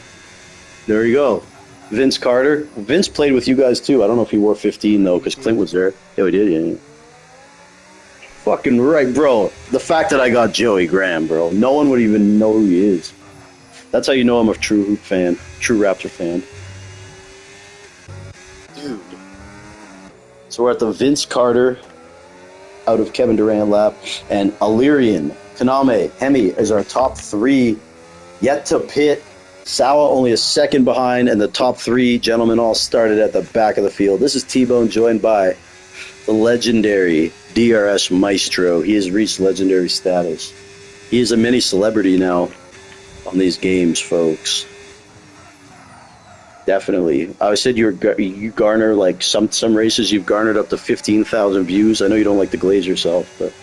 There you go. Vince Carter. Vince played with you guys, too. I don't know if he wore 15, though, because Clint was there. Yeah, he did, yeah. Fucking right, bro. The fact that I got Joey Graham, bro. No one would even know who he is. That's how you know I'm a true Hoop fan. True Raptor fan. Dude. So we're at the Vince Carter out of Kevin Durant lap. And Illyrian, Kaname, Hemi is our top 3 yet to pit. Sawa only a second behind, and the top 3 gentlemen all started at the back of the field. This is T-Bone, joined by the legendary DRS Maestro. He has reached legendary status. He is a mini celebrity now on these games, folks. Definitely. I said you garner, like, some races you've garnered up to 15,000 views. I know you don't like to glaze yourself, but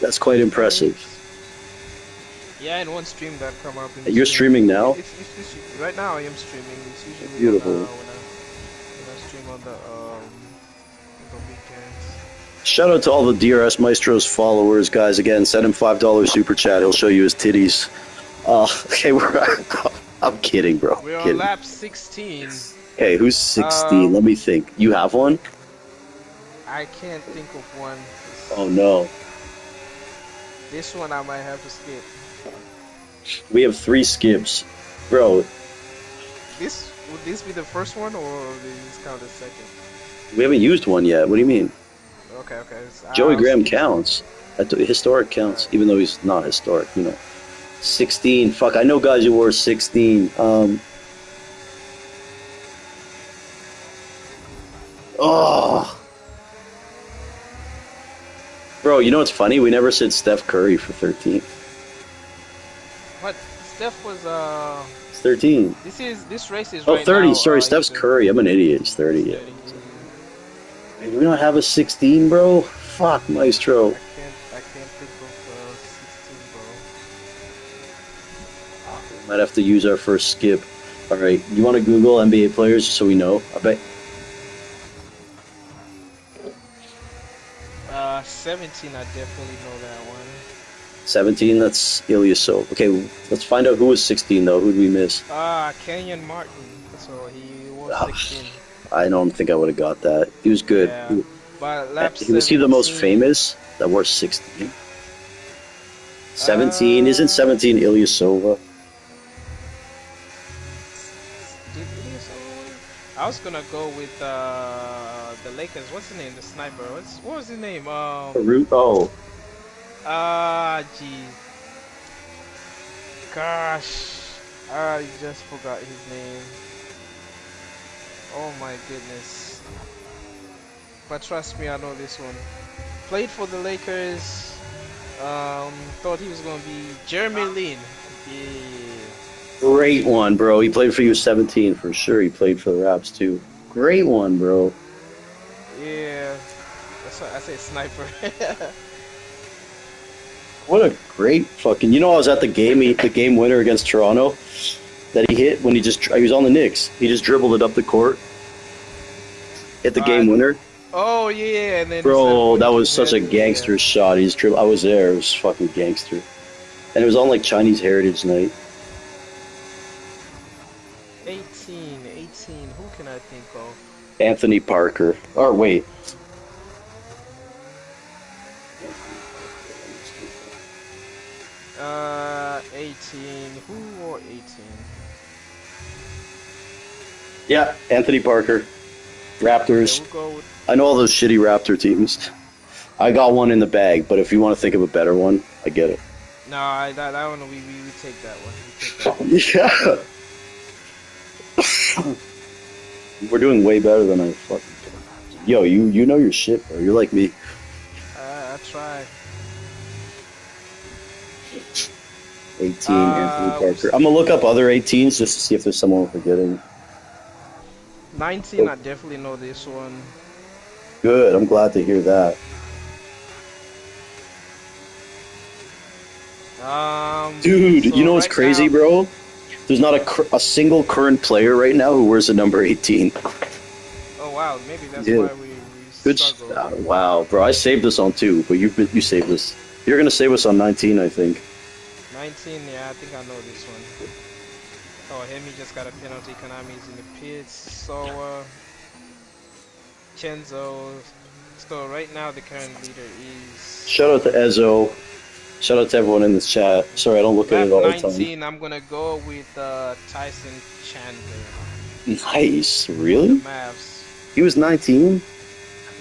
that's quite impressive.
Yeah, in one stream that come up.
You're streaming now?
It's right now I am streaming. It's usually
beautiful.
When I stream on the weekends.
Shout out to all the DRS Maestro's followers, guys. Again, send him $5 super chat. He'll show you his titties. Okay, I'm kidding, bro.
We're on lap 16.
Okay, who's 16? Let
Um,
me think. You have one?
I can't think of one.
Oh no.
This one I might have to skip.
We have three skips. Bro,
This would this be the first one or would this count as second?
we haven't used one yet. What do you mean?
Okay, okay.
Joey
I'll
Graham
skip.
counts. Historic counts,
Alright.
even though he's not historic. 16. Fuck, I know guys who wore 16. Oh, bro, you know what's funny? We never said Steph Curry for 13.
What? Steph was
It's 13.
this race is
Oh,
right
30.
now
Sorry, Steph's
Eastern.
Curry. I'm an idiot. It's
It's
30. Yeah.
30. Yeah.
Do we not have a 16, bro? Fuck, Maestro.
I can't think of 16, bro.
Might have to use our first skip. All right, you want to Google NBA players just so we know? I bet
17, I definitely know that one.
17. That's Ilyasov. Okay, let's find out who was 16 though. Who'd we miss?
Kenyon Martin. So he was
Ugh,
16.
I don't think I would have got that. He was good.
Yeah. But lap
Was he the most
17.
famous that wore 16? 17 isn't
Uh,
17 Ilyasova?
did it is over? I was gonna go with the Lakers. What's the name? The sniper. What was his name?
Root. Oh,
Geez. Gosh. I just forgot his name. Oh my goodness. But trust me, I know this one. Played for the Lakers. Thought he was gonna be Jeremy Lin. Yeah.
great one, bro. He played for you 17 for sure. He played for the Raps too. Great one, bro.
Yeah. That's why I say sniper.
What a great fucking. I was at the game, the game winner against Toronto that he hit when he was on the Knicks. He just dribbled it up the court, hit the game
uh,
winner.
oh yeah, and then instead of
Bro,
going
that
to
was
his
such
head,
a
yeah.
gangster shot. He just dribbled. I was there. It was fucking gangster. And it was on like Chinese Heritage Night.
18. Who can I think of?
Anthony Parker. Or wait.
18. Who wore 18?
Yeah, Anthony Parker.
Okay,
Raptors.
we'll go with.
I know all those shitty Raptor teams. I got one in the bag, but if you want to think of a better one, I get it.
No, that one we take that one. We take that one.
Yeah. We're doing way better than I fucking. Yo, you know your shit, bro. You're like me.
I try.
18, Anthony
We'll
Parker. I'm
skip
gonna look up
that.
other 18s just to see if there's someone we're forgetting.
19, I definitely know this one.
Good. I'm glad to hear that. Dude, you
So
know what's
right
crazy,
now,
bro? There's not a single current player right now who wears the number 18.
oh wow, maybe that's
Yeah.
why we
Good.
struggle.
Wow, bro. I saved this on 2, but you saved this. You're gonna save us on 19, I think.
19, yeah, I think I know this one. Oh, Hemi just got a penalty. Konami's in the pits. So, Chenzo. So right now the current leader is
Shout out to Ezo. Shout out to everyone in this chat. Sorry, I don't look at
lap
it all the time.
19. I'm gonna go with Tyson Chandler
Nice.
for the
Really?
Mavs.
He was 19?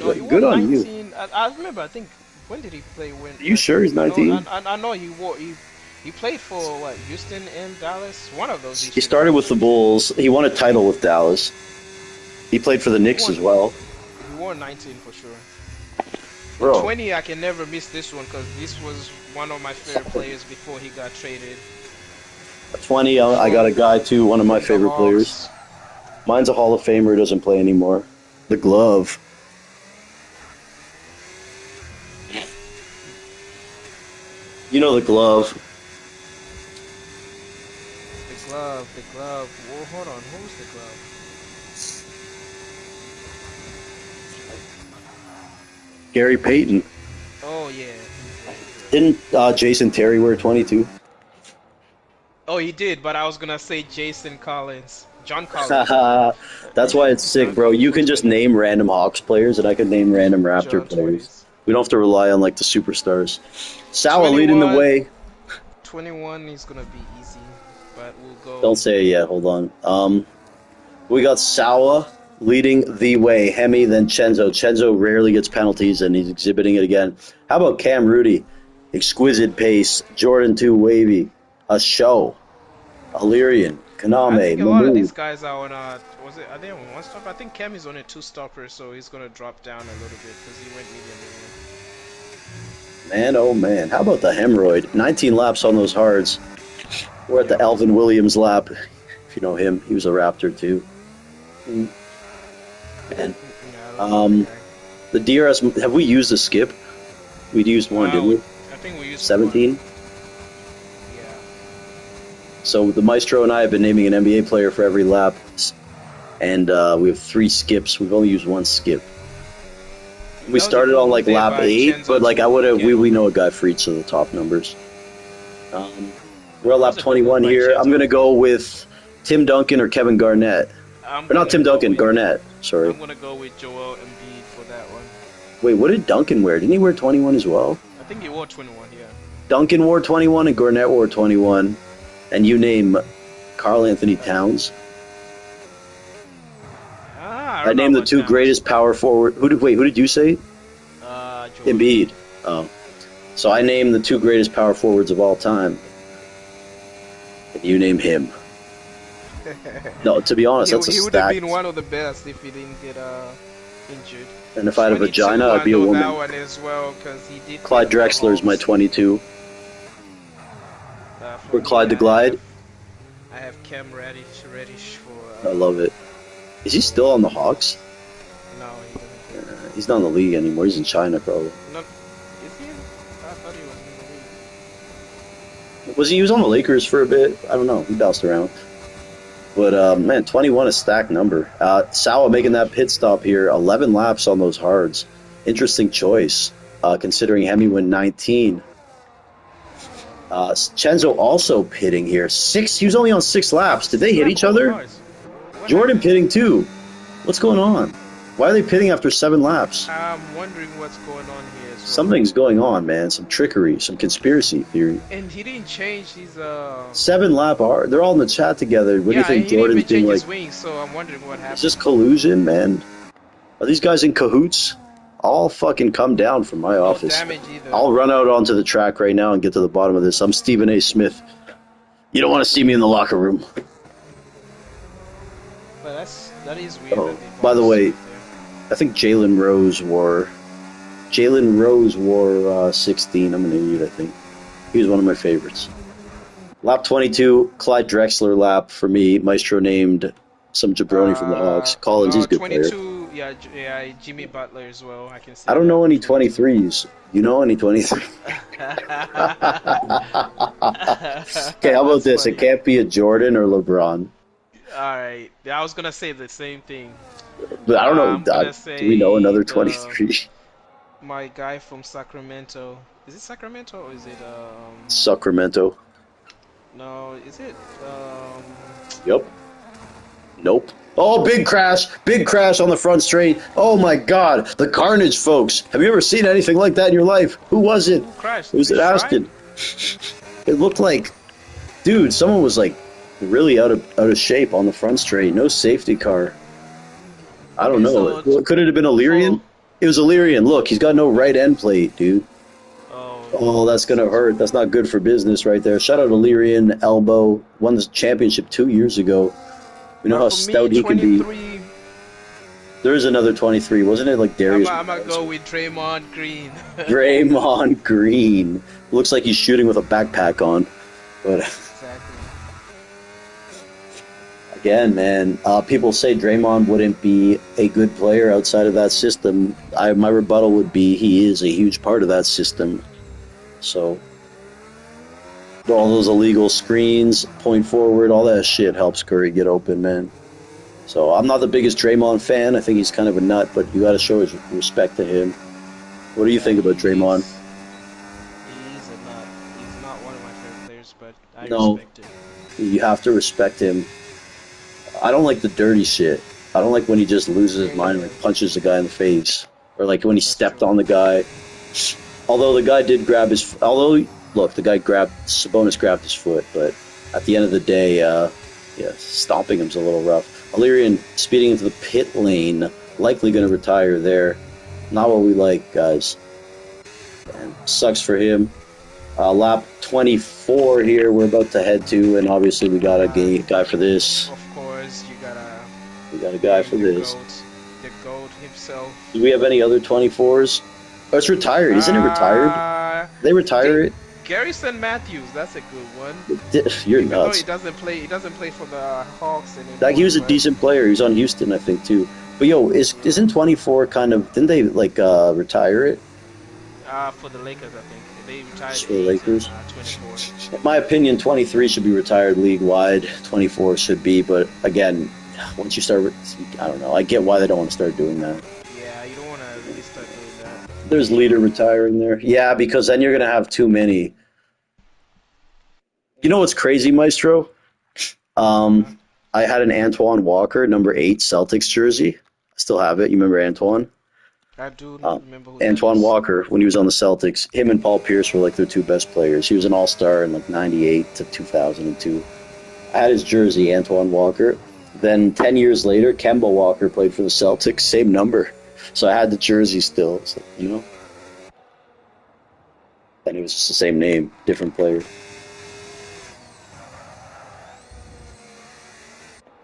No, he wore
Good on you.
19. I remember. I think when did he play? When
Are you sure he's
I know.
19?
I know he wore. He played for what? Houston and Dallas. One of those. He
He
should have.
started with the Bulls. He won a title with Dallas. He played for the
He
Knicks
won.
as well.
He wore 19 for sure. And
Bro,
20, I can never miss this one because this was one of my favorite players before he got traded
20, I got a guy too, one of my
from the
favorite players.
Hawks.
Mine's a Hall of Famer, doesn't play anymore. The glove. You know the glove.
The glove. Whoa, hold on. Who's the glove?
Gary Payton.
Oh yeah, he's right. He's right.
Didn't Jason Terry wear 22?
Oh, he did, but I was gonna say Jason Collins. John Collins.
That's why it's sick,
John
bro.
Collins
You
for
can just
20.
name random Hawks players, and I can name random Raptor
John
players.
20s.
We don't have to rely on like the superstars. Sawa leading the
21.
way.
21 is gonna be easy, but we'll
Don't
go.
say it yet. Hold on. We got Sawa leading the way. Hemi, then Chenzo. Chenzo rarely gets penalties, and he's exhibiting it again. How about Cam Rudy? Exquisite pace. Jordan 2 wavy. A show. Illyrian.
I
Kaname.
think a lot of
Mamu.
these guys are on are they on one stop? I think Cam is on a two stopper, so he's gonna drop down a little bit because he went medium
Man, oh man. How about the hemorrhoid? 19 laps on those hards. We're at the Alvin Williams lap. If you know him, he was a Raptor too. And
anyway. Yeah, I don't know that guy.
the DRS, have we used a skip? We'd used one, didn't we?
I think we used
17?
one. Yeah.
So the Maestro and I have been naming an NBA player for every lap. And we have 3 skips. We've only used 1 skip. We
That was a
started
cool
on like
move there
lap
by
8,
Chenzo
but like
to
I would have,
get
we
on.
know a guy for each of the top numbers. We're at lap
That was a good
21
move by
here. I'm
Chenzo.
going to go with Tim Duncan or Kevin Garnett.
I'm
Or not
gonna
Tim
go
Duncan,
with-
Garnett. Sorry.
I'm gonna go with Joel Embiid for that one.
Wait, what did Duncan wear? Didn't he wear 21 as well?
I think he wore 21. Yeah.
Duncan wore 21 and Garnett wore 21. And you name Karl Anthony Towns. I
don't know
named the
about
2
Towns.
greatest power forward. Who did you say?
Joel
Embiid. Oh. So I named the 2 greatest power forwards of all time. And you name him. No, to be honest, that's a
he would have
stack.
been one of the best if he didn't get injured.
And if I had a
22,
vagina, I'd be
I
a
know
woman.
that one as well because he did.
Clyde
play for the
Drexler is my
Hawks.
22.
For
Or
me,
Clyde the Glide.
I have Cam Reddish for.
I love it. Is he still on the Hawks?
No, he doesn't.
He's not in the league anymore. He's in China, probably.
Not, is he? I thought he was in the league.
He was on the Lakers for a bit? I don't know. He bounced around. But, man, 21 a stacked number. Sawa making that pit stop here. 11 laps on those hards. Interesting choice, considering Hemi went 19. Chenzo also pitting here. He was only on 6 laps. Did they hit each other?
What
Jordan
happened?
pitting too. What's going on? Why are they pitting after 7 laps?
I'm wondering what's going on here. As well.
Something's going on, man. Some trickery, some conspiracy theory.
And he didn't change his
7 lap hard. They're all in the chat together. What do you think
he didn't
Jordan's
even change
being
his
like?
wings, so I'm wondering what happened.
Is this collusion, man? Are these guys in cahoots? I'll fucking come down from my
No
office.
damage either.
I'll run out onto the track right now and get to the bottom of this. I'm Stephen A. Smith. You don't want to see me in the locker room.
But that is weird.
Oh,
that they
by the
both
way,
sit there.
I think Jalen Rose wore 16. I'm an idiot, I think. He was one of my favorites. Lap 22, Clyde Drexler lap for me. Maestro named some jabroni from the Hawks. Collins, he's a good player.
22, yeah, Jimmy Butler as well. I can say.
I don't know
that.
any 23s. You know any 23s? Okay, how about this?
Funny.
It can't be a Jordan or LeBron.
Alright, I was gonna say the same thing.
But I don't
I'm
know.
gonna
Do we know
say
another
the-
23?
My guy from Sacramento. Is it Sacramento or is it
Sacramento.
no, is it
Yep. Nope. Oh, big crash on the front straight. Oh my God, the carnage, folks. Have you ever seen anything like that in your life? Who was it?
who crashed?
It was
Did
at
he
Aston. It looked like, dude, someone was like really out of shape on the front straight. No safety car. I don't
Okay,
know.
so
Could it have been Illyrian?
so-
It was Illyrian. Look, he's got no right end plate, dude.
Oh,
Oh, that's going to hurt. That's not good for business right there. Shout out to Illyrian, Elbow. Won the championship 2 years ago. We know how
for
stout
me,
he can be.
23,
There is another 23. Wasn't it like Darius?
I'm gonna go with Draymond Green.
Draymond Green. Looks like he's shooting with a backpack on. But
Exactly.
again, man, people say Draymond wouldn't be a good player outside of that system. My rebuttal would be he is a huge part of that system. So all those illegal screens, point forward, all that shit helps Curry get open, man. So I'm not the biggest Draymond fan. I think he's kind of a nut, but you got to show his respect to him. What do you think about Draymond?
He's a nut. He's not one of my favorite players, but I
No.
respect him.
You have to respect him. I don't like the dirty shit. I don't like when he just loses his
Yeah,
mind and like punches the guy in the face, or like when he
that's
stepped
true.
on the guy. Although the guy did grab his, although look, the guy grabbed Sabonis grabbed his foot, but at the end of the day, yeah, stomping him's a little rough. Illyrian speeding into the pit lane, likely going to retire there. Not what we like, guys. And sucks for him. Lap 24 here, we're about to head to, and obviously we got a guy for this.
Of course, you gotta
We got a guy for
the
this.
the goat himself.
Do we have any other 24s? Oh, it's retired. Isn't it retired? They retire it?
Garrison Matthews, that's a good one.
You're
Even though
nuts.
he doesn't play for the Hawks anymore.
Like, he was a
but,
decent player. He was on Houston, I think, too. But yo, isn't 24 kind of? Didn't they like retire it?
for the Lakers, I think they retired.
For the Lakers?
24.
In my opinion, 23 should be retired league wide. 24 should be, but again, once you start, I don't know. I get why they don't want to start doing that.
Yeah, you don't want to really start doing that.
There's leader retiring there. Yeah, because then you're gonna have too many. You know what's crazy, Maestro? I had an Antoine Walker, number 8 Celtics jersey. I still have it. You remember Antoine?
I do remember who
Antoine
that is.
Walker, when he was on the Celtics, him and Paul Pierce were like their two best players. He was an all-star in like 98 to 2002. I had his jersey, Antoine Walker. Then 10 years later, Kemba Walker played for the Celtics, same number. So I had the jersey still, so, you know? And it was just the same name, different player.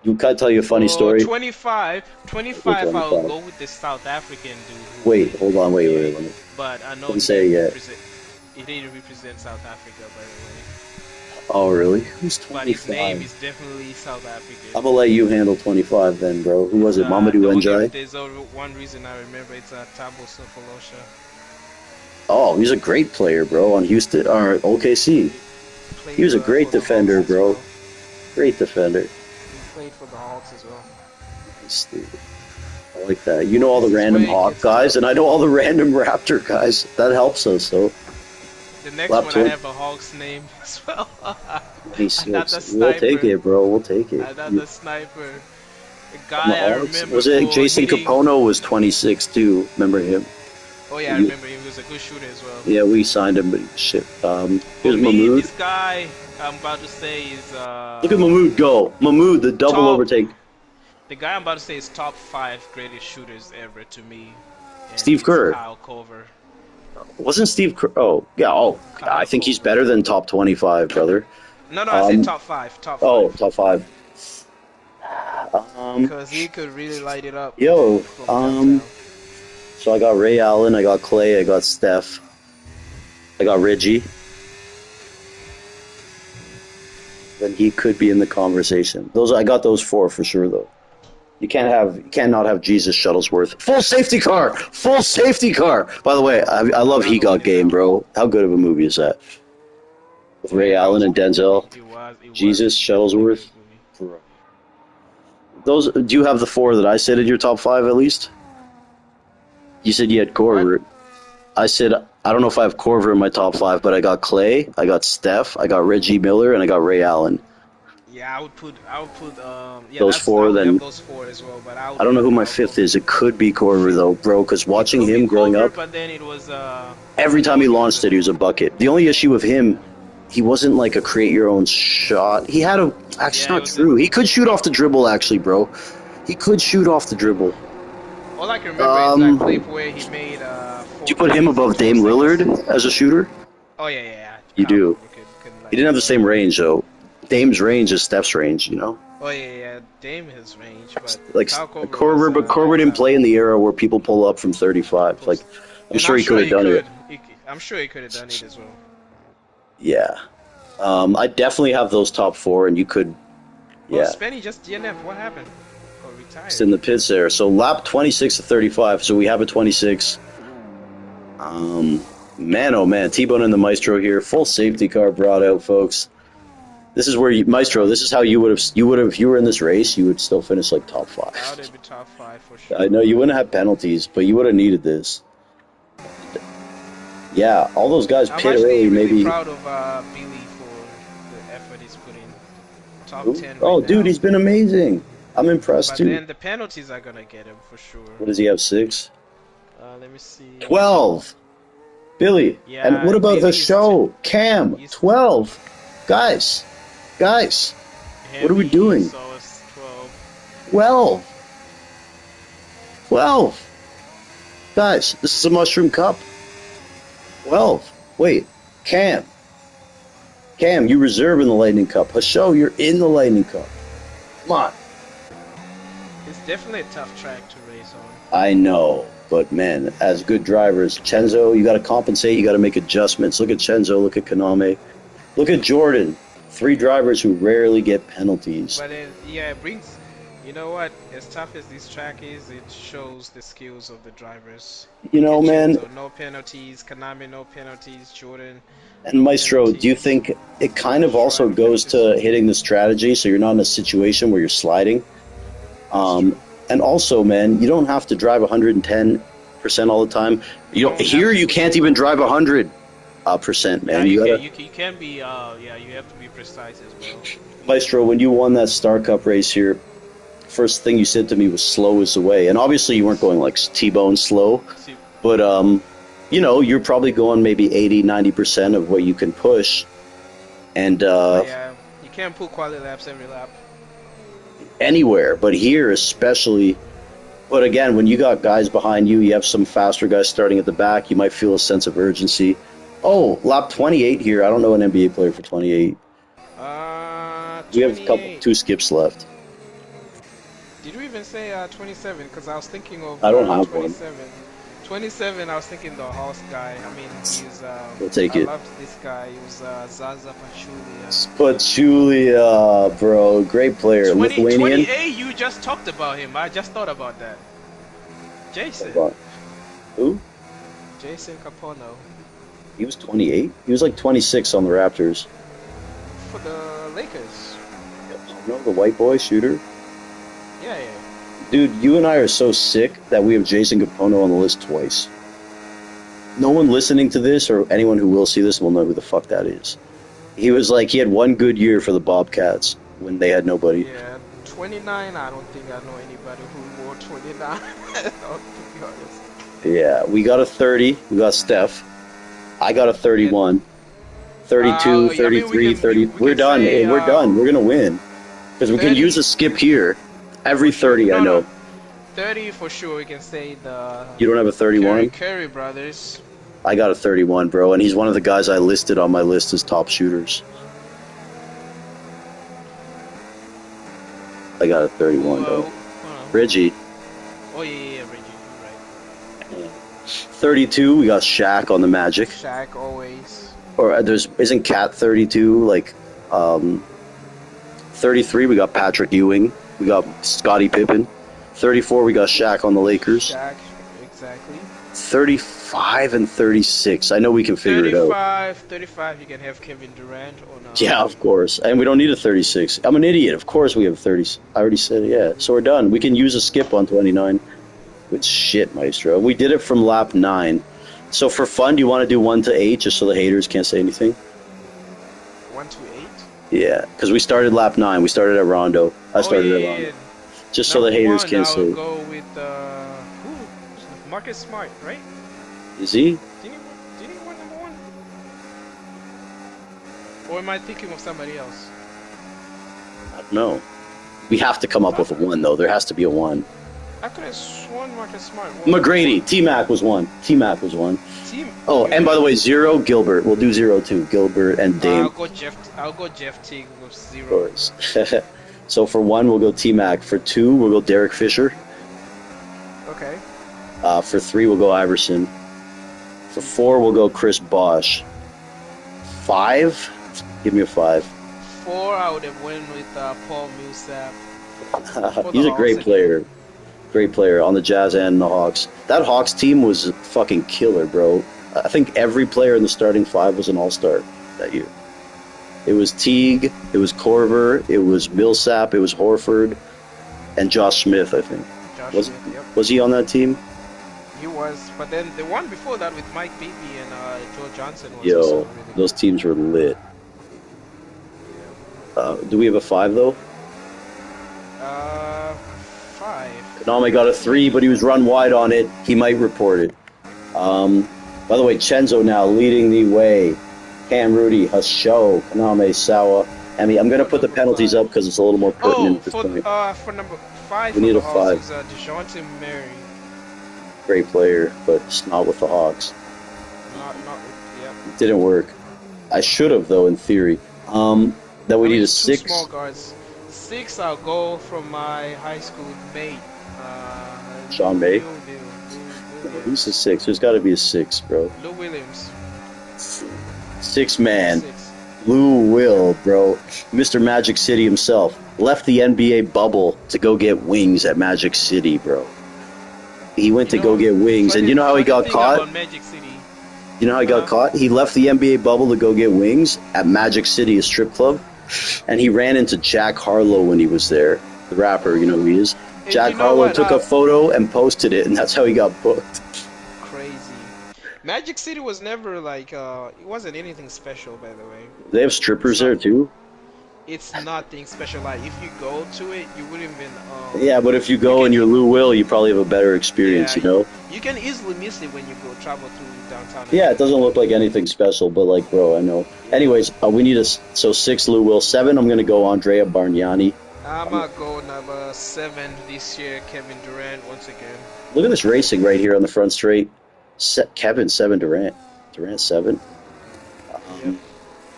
Can I tell you a funny story?
25,
Which
I'll
one?
go with the South African dude. Who
Wait,
played
hold on,
for
wait.
NBA. But I know
Didn't say it yet.
He didn't represent South Africa, by the way.
Oh, really? Who's
But his name
25?
is definitely South African.
I'm gonna let you handle 25 then, bro. Who was it? Mamadou
the only-
Njai?
There's only one reason I remember. It's Thabo Sefolosha.
Oh, he's a great player, bro, on Houston or OKC.
Played,
He was a
for
great
the
defender,
Hawks as
bro.
well.
Great defender.
He played for the Hawks as well.
Stupid. I like that. You know all the
This is
random
where it
Hawk
gets
guys,
tough.
and I know all the random Raptor guys. That helps us, so.
The next
Lap
one
two.
I have a Hawks name as well.
He's
Another
we'll take
sniper.
it, bro. We'll take it.
Another sniper. A
On
guy
the
I
Hawks.
remember.
Was it
for
Jason
hitting-
Capono was 26 too? Remember him?
Oh yeah, I remember him. He was a good shooter as well.
Yeah, we signed him, but shit.
For
Here's
me,
Mahmoud.
this guy I'm about to say is
Look at Mahmoud go. Mahmoud, the double
Top.
overtake.
the guy I'm about to say is top 5 greatest shooters ever to me. And
Steve
it's
Kerr.
Kyle Korver.
Wasn't Steve? Oh, yeah. Oh, I think he's better than top 25, brother.
No, I said top 5. Top 5.
Oh, top 5.
Because he could really light it up.
Yo,
from downtown.
So I got Ray Allen, I got Clay, I got Steph, I got Reggie. Then he could be in the conversation. I got those 4 for sure, though. You can't not have Jesus Shuttlesworth. Full safety car, By the way, I love He Got Game, bro. How good of a movie is that? With Ray Allen and Denzel,
It was
Jesus Shuttlesworth. Those. Do you have the 4 that I said in your top 5 at least? You said you had Korver. I said I don't know if I have Korver in my top 5, but I got Clay, I got Steph, I got Reggie Miller, and I got Ray Allen.
Yeah, I would put yeah,
Those 4
I would
then.
have those 4 as well, but
I don't know who my 5th is. It could be Korver though, bro. Because watching him growing up,
but then it was
every time he launched it, he was a bucket. The only issue with him, he wasn't like a create your own shot. He had a actually
Yeah,
not true. He could shoot off the dribble actually, bro. He could shoot off the dribble.
all I can remember is that clip where he made
Do you put him above Dame Lillard as a shooter?
Oh yeah.
You
Kyle
do.
Korver couldn't
He didn't have the same range though. Dame's range is Steph's range, you know.
Oh yeah, Dame has range, but
Like
Kyle
Korver,
was,
but Korver didn't play in the era where people pull up from 35. Like, I'm
and
sure he could have done it.
I'm sure he could have done it as well.
Yeah. I definitely have those top 4, and you could.
Well,
Yeah.
Spenny just DNF. What happened? Or retired?
It's in the pits there. So lap 26 to 35. So we have a 26. Man, oh man, T-Bone and the Maestro here. Full safety car brought out, folks. This is where Maestro. This is how you would have. If you were in this race, you would still finish like top 5.
That would be top 5 for sure.
I know you wouldn't have penalties, but you would have needed this. Yeah, all those guys
I'm
pit
actually
early.
really
Maybe.
proud of Billy for the effort he's put in. Top 10.
Oh,
right
dude,
now.
he's been amazing. I'm impressed
But
too.
then the penalties are gonna get him for sure.
What does he have? 6?
Let me see.
12. Billy. And
Yeah,
what about the
Billy is
show? Cam.
he's
12. Guys. Guys. What are we
heavy,
doing?
so it's 12.
12. 12. Guys, this is a Mushroom Cup. 12. Wait. Cam. Cam, you reserve in the Lightning Cup. Hasho, you're in the Lightning Cup. Come on.
It's definitely a tough track to race on.
I know, but man, as good drivers, Chenzo, you got to compensate. You got to make adjustments. Look at Chenzo. Look at Kaname. Look at Jordan. 3 drivers who rarely get penalties.
But yeah, it brings. You know what? As tough as this track is, it shows the skills of the drivers.
You know,
Look at
man.
Chenzo, no penalties. Kaname, no penalties. Jordan,
And
no
Maestro, do you
penalties.
think it kind of also
Driving
goes
penalties.
to hitting the strategy so you're not in a situation where you're sliding?
That's true.
And also, man, you don't have to drive 110% all the time. You don't,
Don't
here,
have
you
to.
can't even drive 100%,
Yeah,
man.
you
You
can.
gotta,
You can be. Yeah, you have to be precise as well.
Maestro, when you won that Star Cup race here, first thing you said to me was slow is the way. And obviously, you weren't going like T-bone slow,
See,
but you know, you're probably going maybe 80-90% of what you can push. And
but yeah, you can't put quality laps every lap.
anywhere, but here especially. But again, when you got guys behind you, you have some faster guys starting at the back, you might feel a sense of urgency. Oh, lap 28 here. I don't know an NBA player for 28. We have a couple,
28.
2 skips left.
Did you even say 27? Because I was thinking of
I don't have one.
27. 27, I was thinking the horse guy. I mean,
We'll take
I
it.
loved this guy. He was Zaza Pachulia.
Pachulia, bro, great player,
28,
Lithuanian.
you just talked about him. I just thought about that. Jason.
Who?
Jason Capono.
He was 28. He was like 26 on the Raptors.
For the Lakers.
You know the white boy shooter.
Yeah.
Dude, you and I are so sick that we have Jason Capono on the list twice. No one listening to this or anyone who will see this will know who the fuck that is. He was like, he had one good year for the Bobcats when they had nobody.
Yeah, 29, I don't think I know anybody who wore 29. To be honest.
Yeah, we got a 30. We got Steph. I got a 31. 32, 33, 30. We're done.
Say,
We're done. We're going to win. Because we can
30.
use a skip here. Every 30, I know.
30 for sure, we can say the
You don't have a 31?
Curry brothers.
I got a 31, bro, and he's one of the guys I listed on my list as top shooters. I got a 31, bro. Reggie.
Oh, yeah, Reggie, you're right.
32, we got Shaq on the Magic.
Shaq, always.
Or isn't Cat 32, like, 33, we got Patrick Ewing. We got Scottie Pippen. 34, we got Shaq on the Lakers.
Shaq, exactly.
35 and 36. I know we can figure it out.
35, you can have Kevin Durant or not.
Yeah, of course. And we don't need a 36. I'm an idiot. Of course we have 30. I already said it, yeah. So we're done. We can use a skip on 29. Good shit, Maestro. We did it from lap 9. So for fun, do you want to do 1 to 8 just so the haters can't say anything?
1 to 8?
Yeah, because we started lap 9. We started at Rondo. I started at Rondo. Just so the haters can't say.
I'll go with Marcus Smart, right?
Is he?
Did he win number 1? Or am I thinking of somebody else?
I don't know. We have to come up with a 1, though. There has to be a 1.
I could have sworn Marcus Smart won.
McGrady. T-Mac was 1. T-Mac was 1.
Team.
Oh, and by the way, 0, Gilbert. We'll do 0 too. Gilbert and Dame.
I'll go Jeff Teague with 0.
Of course. So for 1, we'll go T-Mac. For 2, we'll go Derek Fisher.
Okay.
For 3, we'll go Iverson. For 4, we'll go Chris Bosh. 5? Give me a 5.
4, I would have went with Paul Millsap.
He's a great player. Great player on the Jazz and the Hawks. That Hawks team was fucking killer, bro. I think every player in the starting 5 was an all-star that year. It was Teague, it was Korver, it was Millsap, it was Horford, and Josh Smith, I think.
Smith, yep.
Was he on that team?
He was, but then the one before that with Mike Beebe and Joe Johnson was also really good.
Those teams were lit.
Yeah.
Do we have a 5, though? Konami got a 3, but he was run wide on it. He might report it. By the way, Chenzo now leading the way. Cam, Rudy, Hasho, Konami, Sawa. I mean, I'm going to put the penalties up because it's a little more pertinent.
For number 5
we need a
Hawks
5.
is DeJounte Murray.
Great player, but just not with the Hawks.
Not with, yep.
It didn't work. I should have, though, in theory. Then we need a 6.
Small guards. 6, I'll go from my high school mate.
Sean May?
Lou
Who's a 6? There's got to be a 6, bro.
Lou Williams.
6 man.
6.
Lou Will, bro. Mr. Magic City himself. Left the NBA bubble to go get wings at Magic City, bro. He went to go get wings, and you know how he got caught?
Magic City.
You know how he got caught? He left the NBA bubble to go get wings at Magic City, a strip club, and he ran into Jack Harlow when he was there. The rapper, you know who he is? Jack Harlow took a photo and posted it, and that's how he got booked.
Crazy. Magic City was never like, it wasn't anything special, by the way.
They have strippers there, too?
It's nothing special. Like, if you go to it, you wouldn't even...
yeah, but if you go and you're Lou Will, you probably have a better experience, you know?
You can easily miss it when you go travel through downtown.
Yeah, it doesn't look like anything special, but like, bro, I know. Anyways, we need a... So 6, Lou Will. 7, I'm going to go Andrea Bargnani.
I'm going to go number 7 this year, Kevin Durant, once again.
Look at this racing right here on the front straight. Kevin 7, Durant. Durant 7.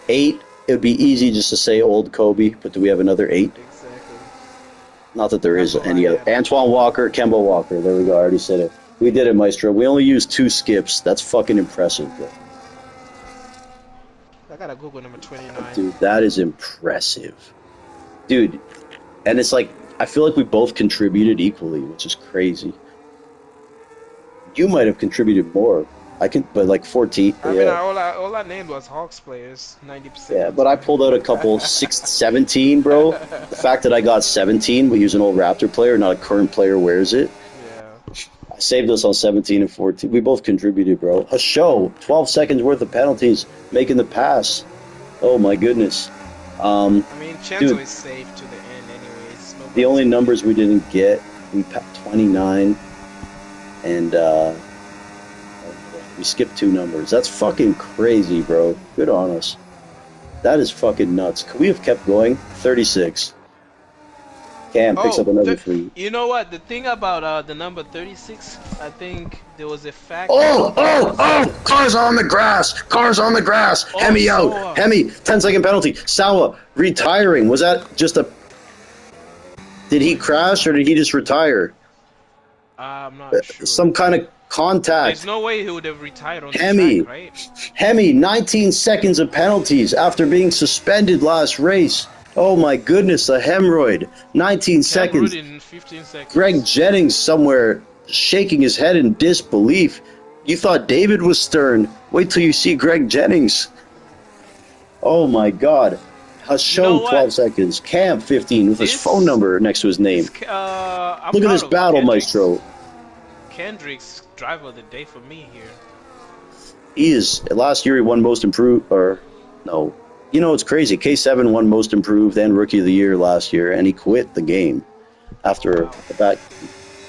8, it would be easy just to say old Kobe, but do we have another 8?
Exactly.
Not that there is any other. Antoine Walker, Kemba Walker. There we go. I already said it. We did it, Maestro. We only used 2 skips. That's fucking impressive, bro.
I gotta Google number 29.
Dude, that is impressive. Dude, and it's like, I feel like we both contributed equally, which is crazy. You might have contributed more. But like 14.
I mean, all I named was Hawks players, 90%.
Yeah, but I pulled out a couple 17, bro. The fact that I got 17, we use an old Raptor player, not a current player wears it.
Yeah.
I saved us on 17 and 14. We both contributed, bro. Hasho, 12 seconds worth of penalties, making the pass. Oh my goodness.
I mean, Chenzo is safe to the end anyways.
The only numbers we didn't get, we 29, and we skipped 2 numbers. That's fucking crazy, bro. Good on us. That is fucking nuts. Could we have kept going? 36. Cam picks up another 3.
You know what? The thing about the number 36, I think there was a fact.
Oh! Cars on the grass! Cars on the grass! Hemi out! Hemi, 10-second penalty. Sawa, retiring. Was that just a... Did he crash or did he just retire?
I'm not sure.
Some kind of contact.
There's no way he would have retired on
Hemi,
the track, right?
Hemi, 19 seconds of penalties after being suspended last race. Oh my goodness, a hemorrhoid. 19 seconds.
In 15 seconds.
Greg Jennings somewhere shaking his head in disbelief. You thought David was stern. Wait till you see Greg Jennings. Oh my God. Hasho, 12 seconds. Cam, 15 with his phone number next to his name. Look at this battle, Maestro.
Kendrick's driver of the day for me here.
He is. Last year he won most improved, or no. You know, it's crazy. K7 won most improved and rookie of the year last year, and he quit the game after that.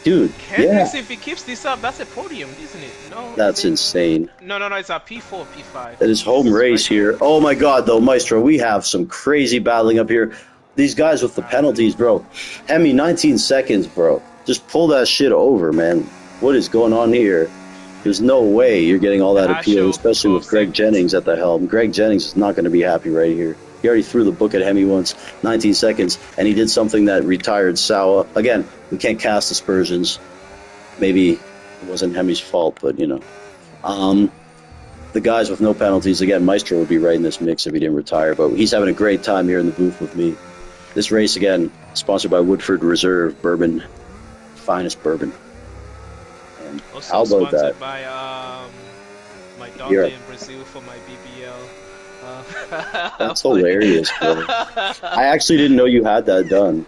Dude,
Kendricks, if he keeps this up, that's a podium, isn't it? No.
That's insane.
No, it's a P4, P5.
That is home race here. Oh my God, though, Maestro, we have some crazy battling up here. These guys with the penalties, bro. Hemi, 19 seconds, bro. Just pull that shit over, man. What is going on here? There's no way you're getting all that appeal, especially with Greg Jennings at the helm. Greg Jennings is not going to be happy right here. He already threw the book at Hemi once, 19 seconds, and he did something that retired Sawa. Again, we can't cast aspersions. Maybe it wasn't Hemi's fault, but, you know. The guys with no penalties, again, Maestro would be right in this mix if he didn't retire, but he's having a great time here in the booth with me. This race, again, sponsored by Woodford Reserve Bourbon, finest bourbon. And
also
how about that?
Sponsored by my doctor in Brazil for my BBL.
That's hilarious, bro. I actually didn't know you had that done.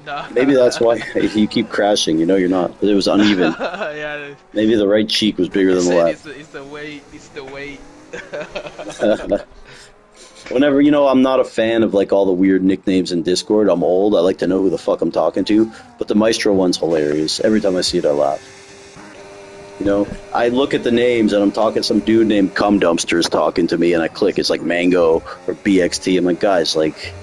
No.
Maybe that's why you keep crashing. You know you're not. It was uneven.
Yeah.
Maybe the right cheek was bigger than the left.
It's the weight. It's the weight.
Whenever, I'm not a fan of like all the weird nicknames in Discord. I'm old. I like to know who the fuck I'm talking to. But the Maestro one's hilarious. Every time I see it, I laugh. I look at the names and I'm talking some dude named Cum Dumpsters talking to me, and I click. It's like Mango or BXT. I'm like, guys, like,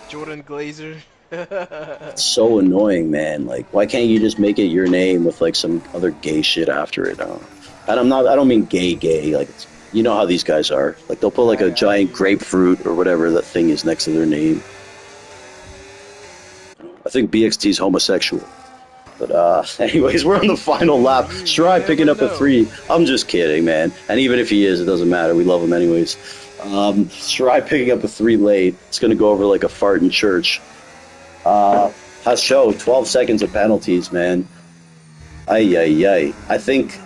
Jordan Glazer.
it's so annoying, man. Like, why can't you just make it your name with like some other gay shit after it? I don't know. And I don't mean gay. Like, you know how these guys are. Like, they'll put like a giant grapefruit or whatever that thing is next to their name. I think BXT's homosexual. But anyways, we're on the final lap. Stry picking up a 3. I'm just kidding, man. And even if he is, it doesn't matter. We love him anyways. Stry picking up a 3 late. It's gonna go over like a fart in church. Hasho, 12 seconds of penalties, man. Ay. I think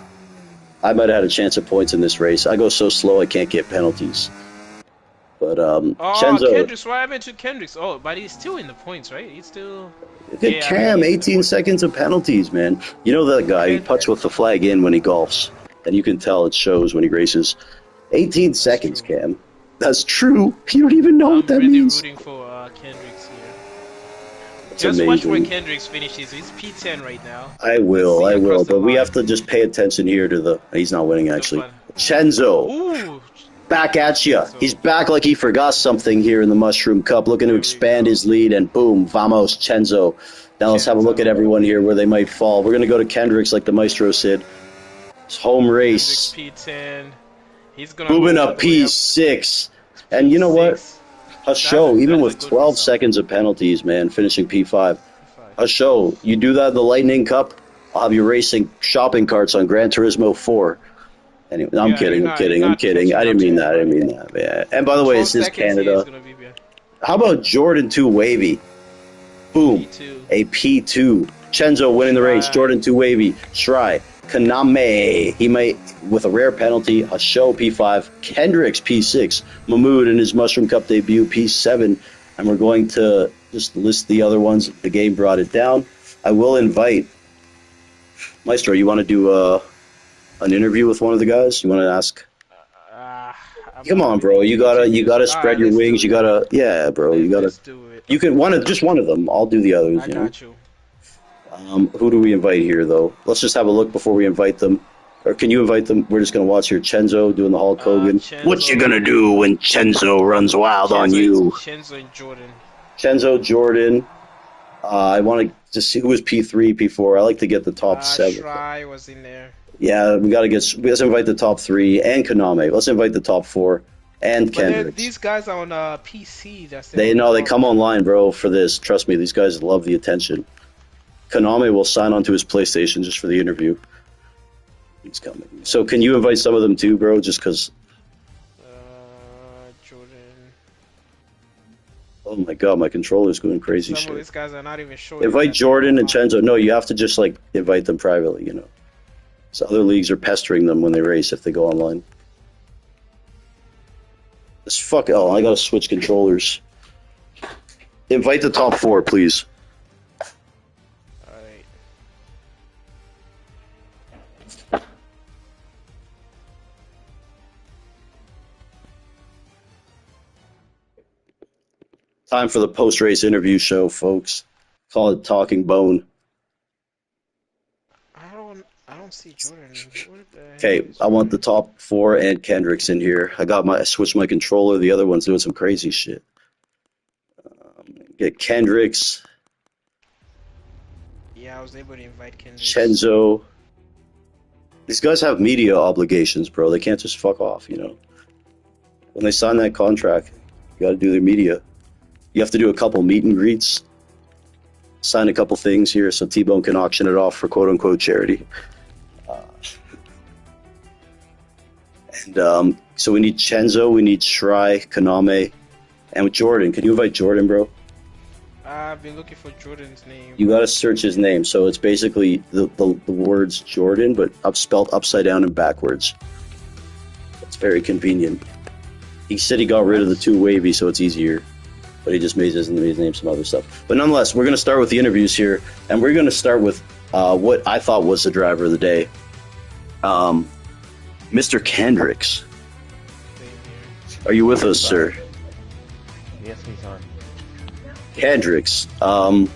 I might have had a chance at points in this race. I go so slow I can't get penalties. But Chenzo,
Kendricks, what happened to Kendricks? Oh, but he's still in the points, right? He's still.
look at Cam, 18 seconds of penalties, man. You know that guy, he puts with the flag in when he golfs. And you can tell it shows when he races. 18 seconds, Cam. That's true. You don't even know what that means.
I'm really rooting for Kendricks here.
It's
Just
amazing.
watch where Kendricks finishes. He's P10 right now.
I will. But we have to just pay attention here to the... He's not winning, actually. Chenzo.
Ooh.
Back at you. He's back like he forgot something here in the Mushroom Cup, looking to expand his lead, and boom, vamos, Chenzo. Now let's have a look at everyone here where they might fall. We're going to go to Kendricks like the Maestro said. It's home race.
P10. He's gonna
Moving up P6. And you know what? Hasho, even with 12 seconds of penalties, man, finishing P5. Hasho, you do that in the Lightning Cup, I'll have you racing shopping carts on Gran Turismo 4. Anyway, I'm kidding. I didn't mean that. Yeah. And by the way, this is Canada. How about Jordan 2 Wavy? Boom.
P2.
A P2. Chenzo winning the race. Jordan 2 Wavy. Stry. Kaname. He might, with a rare penalty, Hasho P5. Kendricks P6. Mahmood in his Mushroom Cup debut P7. And we're going to just list the other ones. The game brought it down. I will invite Maestro. You want to do an interview with one of the guys? You want to ask? Come on, bro. You gotta spread your wings. Yeah, bro. You gotta. You can just one of them. I'll do the others.
I got you.
Who do we invite here, though? Let's just have a look before we invite them. Or can you invite them? We're just gonna watch here. Chenzo doing the Hulk Hogan. What you gonna do when Chenzo runs wild on you?
Chenzo and Jordan.
Chenzo, Jordan. I want to see who was P3, P4. I like to get the top 7.
Stry was in there.
Yeah, let's invite the top 3 and Kaname. Let's invite the top 4 and Kendricks.
These guys are on PC.
They come online, bro, for this. Trust me, these guys love the attention. Kaname will sign onto his PlayStation just for the interview. He's coming. So can you invite some of them too, bro? Just because.
Jordan.
Oh my god, my controller's going crazy.
Some of these guys are not even sure.
Invite Jordan and Chenzo. No, you have to just like invite them privately, So other leagues are pestering them when they race if they go online. I gotta switch controllers. Invite the top 4, please.
Alright.
Time for the post-race interview show, folks. Call it Talking Bone.
I don't see Jordan.
Okay, I want the top 4 and Kendricks in here. I switched my controller. The other one's doing some crazy shit. Get Kendricks.
Yeah, I was able to invite Kendricks.
Chenzo. These guys have media obligations, bro. They can't just fuck off, When they sign that contract, you gotta do their media. You have to do a couple meet and greets. Sign a couple things here so T-Bone can auction it off for quote-unquote charity. So we need Chenzo, we need Stry, Kaname, and with Jordan. Can you invite Jordan, bro?
I've been looking for Jordan's name.
You gotta search his name. So it's basically the words Jordan, but spelled upside down and backwards. It's very convenient. He said he got rid of the 2 Wavy, so it's easier. But he just made his name some other stuff. But nonetheless, we're going to start with the interviews here. And we're going to start with what I thought was the driver of the day. Mr. Kendricks. Are you with us, sir? Kendricks. I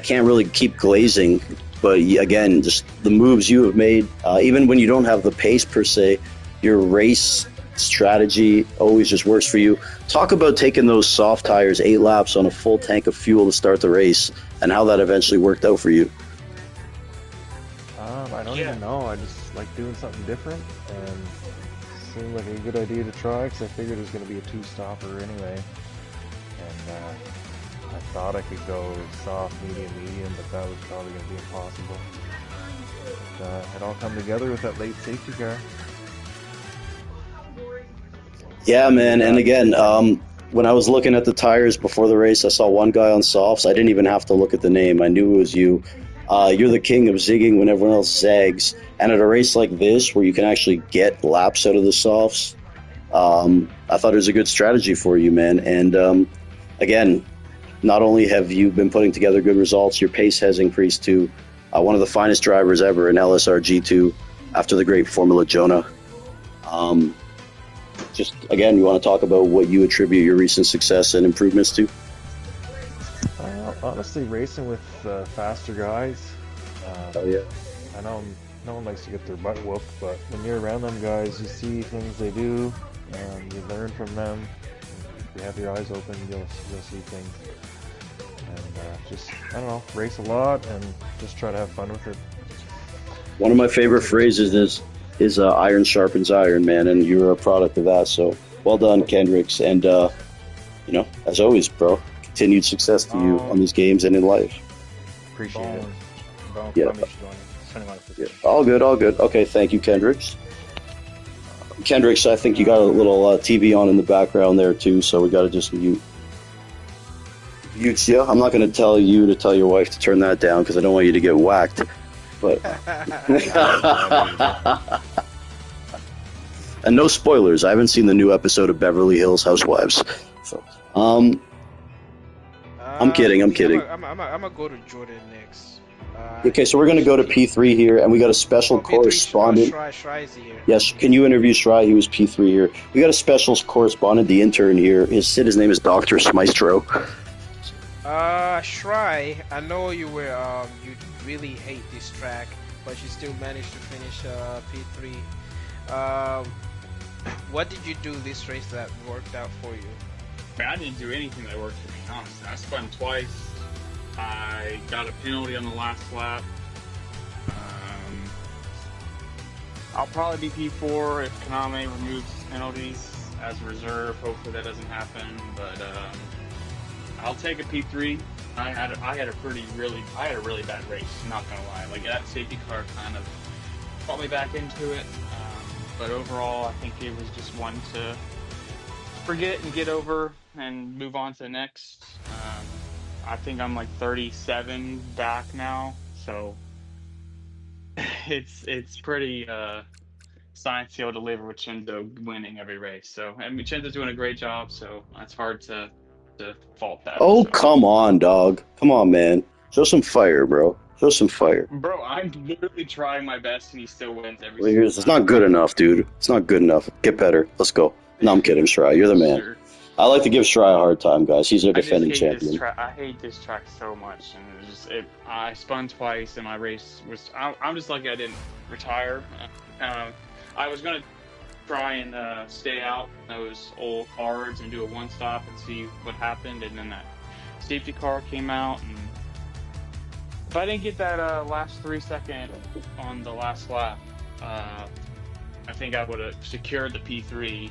can't really keep glazing, but again, just the moves you have made, even when you don't have the pace per se, your race strategy always just works for you. Talk about taking those soft tires, 8 laps on a full tank of fuel to start the race, and how that eventually worked out for you.
I don't even know. I just like doing something different, and it seemed like a good idea to try because I figured it was going to be a two-stopper anyway. And I thought I could go soft, medium, but that was probably going to be impossible. But, it all come together with that late safety car.
Yeah, man. And again, when I was looking at the tires before the race, I saw one guy on softs. I didn't even have to look at the name. I knew it was you. You're the king of zigging when everyone else zags. And at a race like this, where you can actually get laps out of the softs, I thought it was a good strategy for you, man. And again, not only have you been putting together good results, your pace has increased to one of the finest drivers ever in LSR G2 after the great Formula Jonah. Just, again, you want to talk about what you attribute your recent success and improvements to?
Honestly, racing with faster guys.
Oh, yeah.
I know no one likes to get their butt whooped, but when you're around them guys, you see things they do, and you learn from them. If you have your eyes open, you'll see things. And just, I don't know, race a lot and just try to have fun with it.
One of my favorite phrases is iron sharpens iron, man, and you're a product of that. So well done, Kendricks. And, as always, bro, continued success to you on these games and in life.
Appreciate it.
Yeah. All good. Okay, thank you, Kendricks. Kendricks, I think you got a little TV on in the background there, too, so we got to just mute you. I'm not going to tell you to tell your wife to turn that down because I don't want you to get whacked. But and no spoilers. I haven't seen the new episode of Beverly Hills Housewives. So, I'm kidding.
I'm gonna go to Jordan next.
Okay, so we're gonna go to P3 here, and we got a special correspondent.
Shrai's here.
Yes, can you interview Shrai? He was P3 here. We got a special correspondent, the intern here. His name is Dr. Smystro.
Shrai, I know you really hate this track, but you still managed to finish P3. What did you do this race that worked out for you?
I didn't do anything that worked for me, honestly. I spun twice. I got a penalty on the last lap. I'll probably be P4 if Kaname removes penalties as a reserve. Hopefully that doesn't happen, but I'll take a P3. I had a really bad race. Not gonna lie, like that safety car kind of brought me back into it. But overall, I think it was just one to forget and get over and move on to the next. I think I'm like 37 back now, so it's pretty science to deliver with Chenzo winning every race. So I mean, Chenzo's doing a great job, so it's hard to fault that.
Oh,
so.
Come on, dog. Come on, man. Show some fire, bro. Show some fire.
Bro, I'm literally trying my best, and he still wins every
single time. It's not good enough, dude. It's not good enough. Get better. Let's go. No, I'm kidding, Shrai. You're the man. Sure. I like to give Shrai a hard time, guys. He's our defending champion.
I hate this track so much, and I spun twice, and my race was. I'm just lucky I didn't retire. I was gonna try and stay out those old cards and do a one stop and see what happened, and then that safety car came out, and if I didn't get that last 3 second on the last lap, I think I would have secured the P3.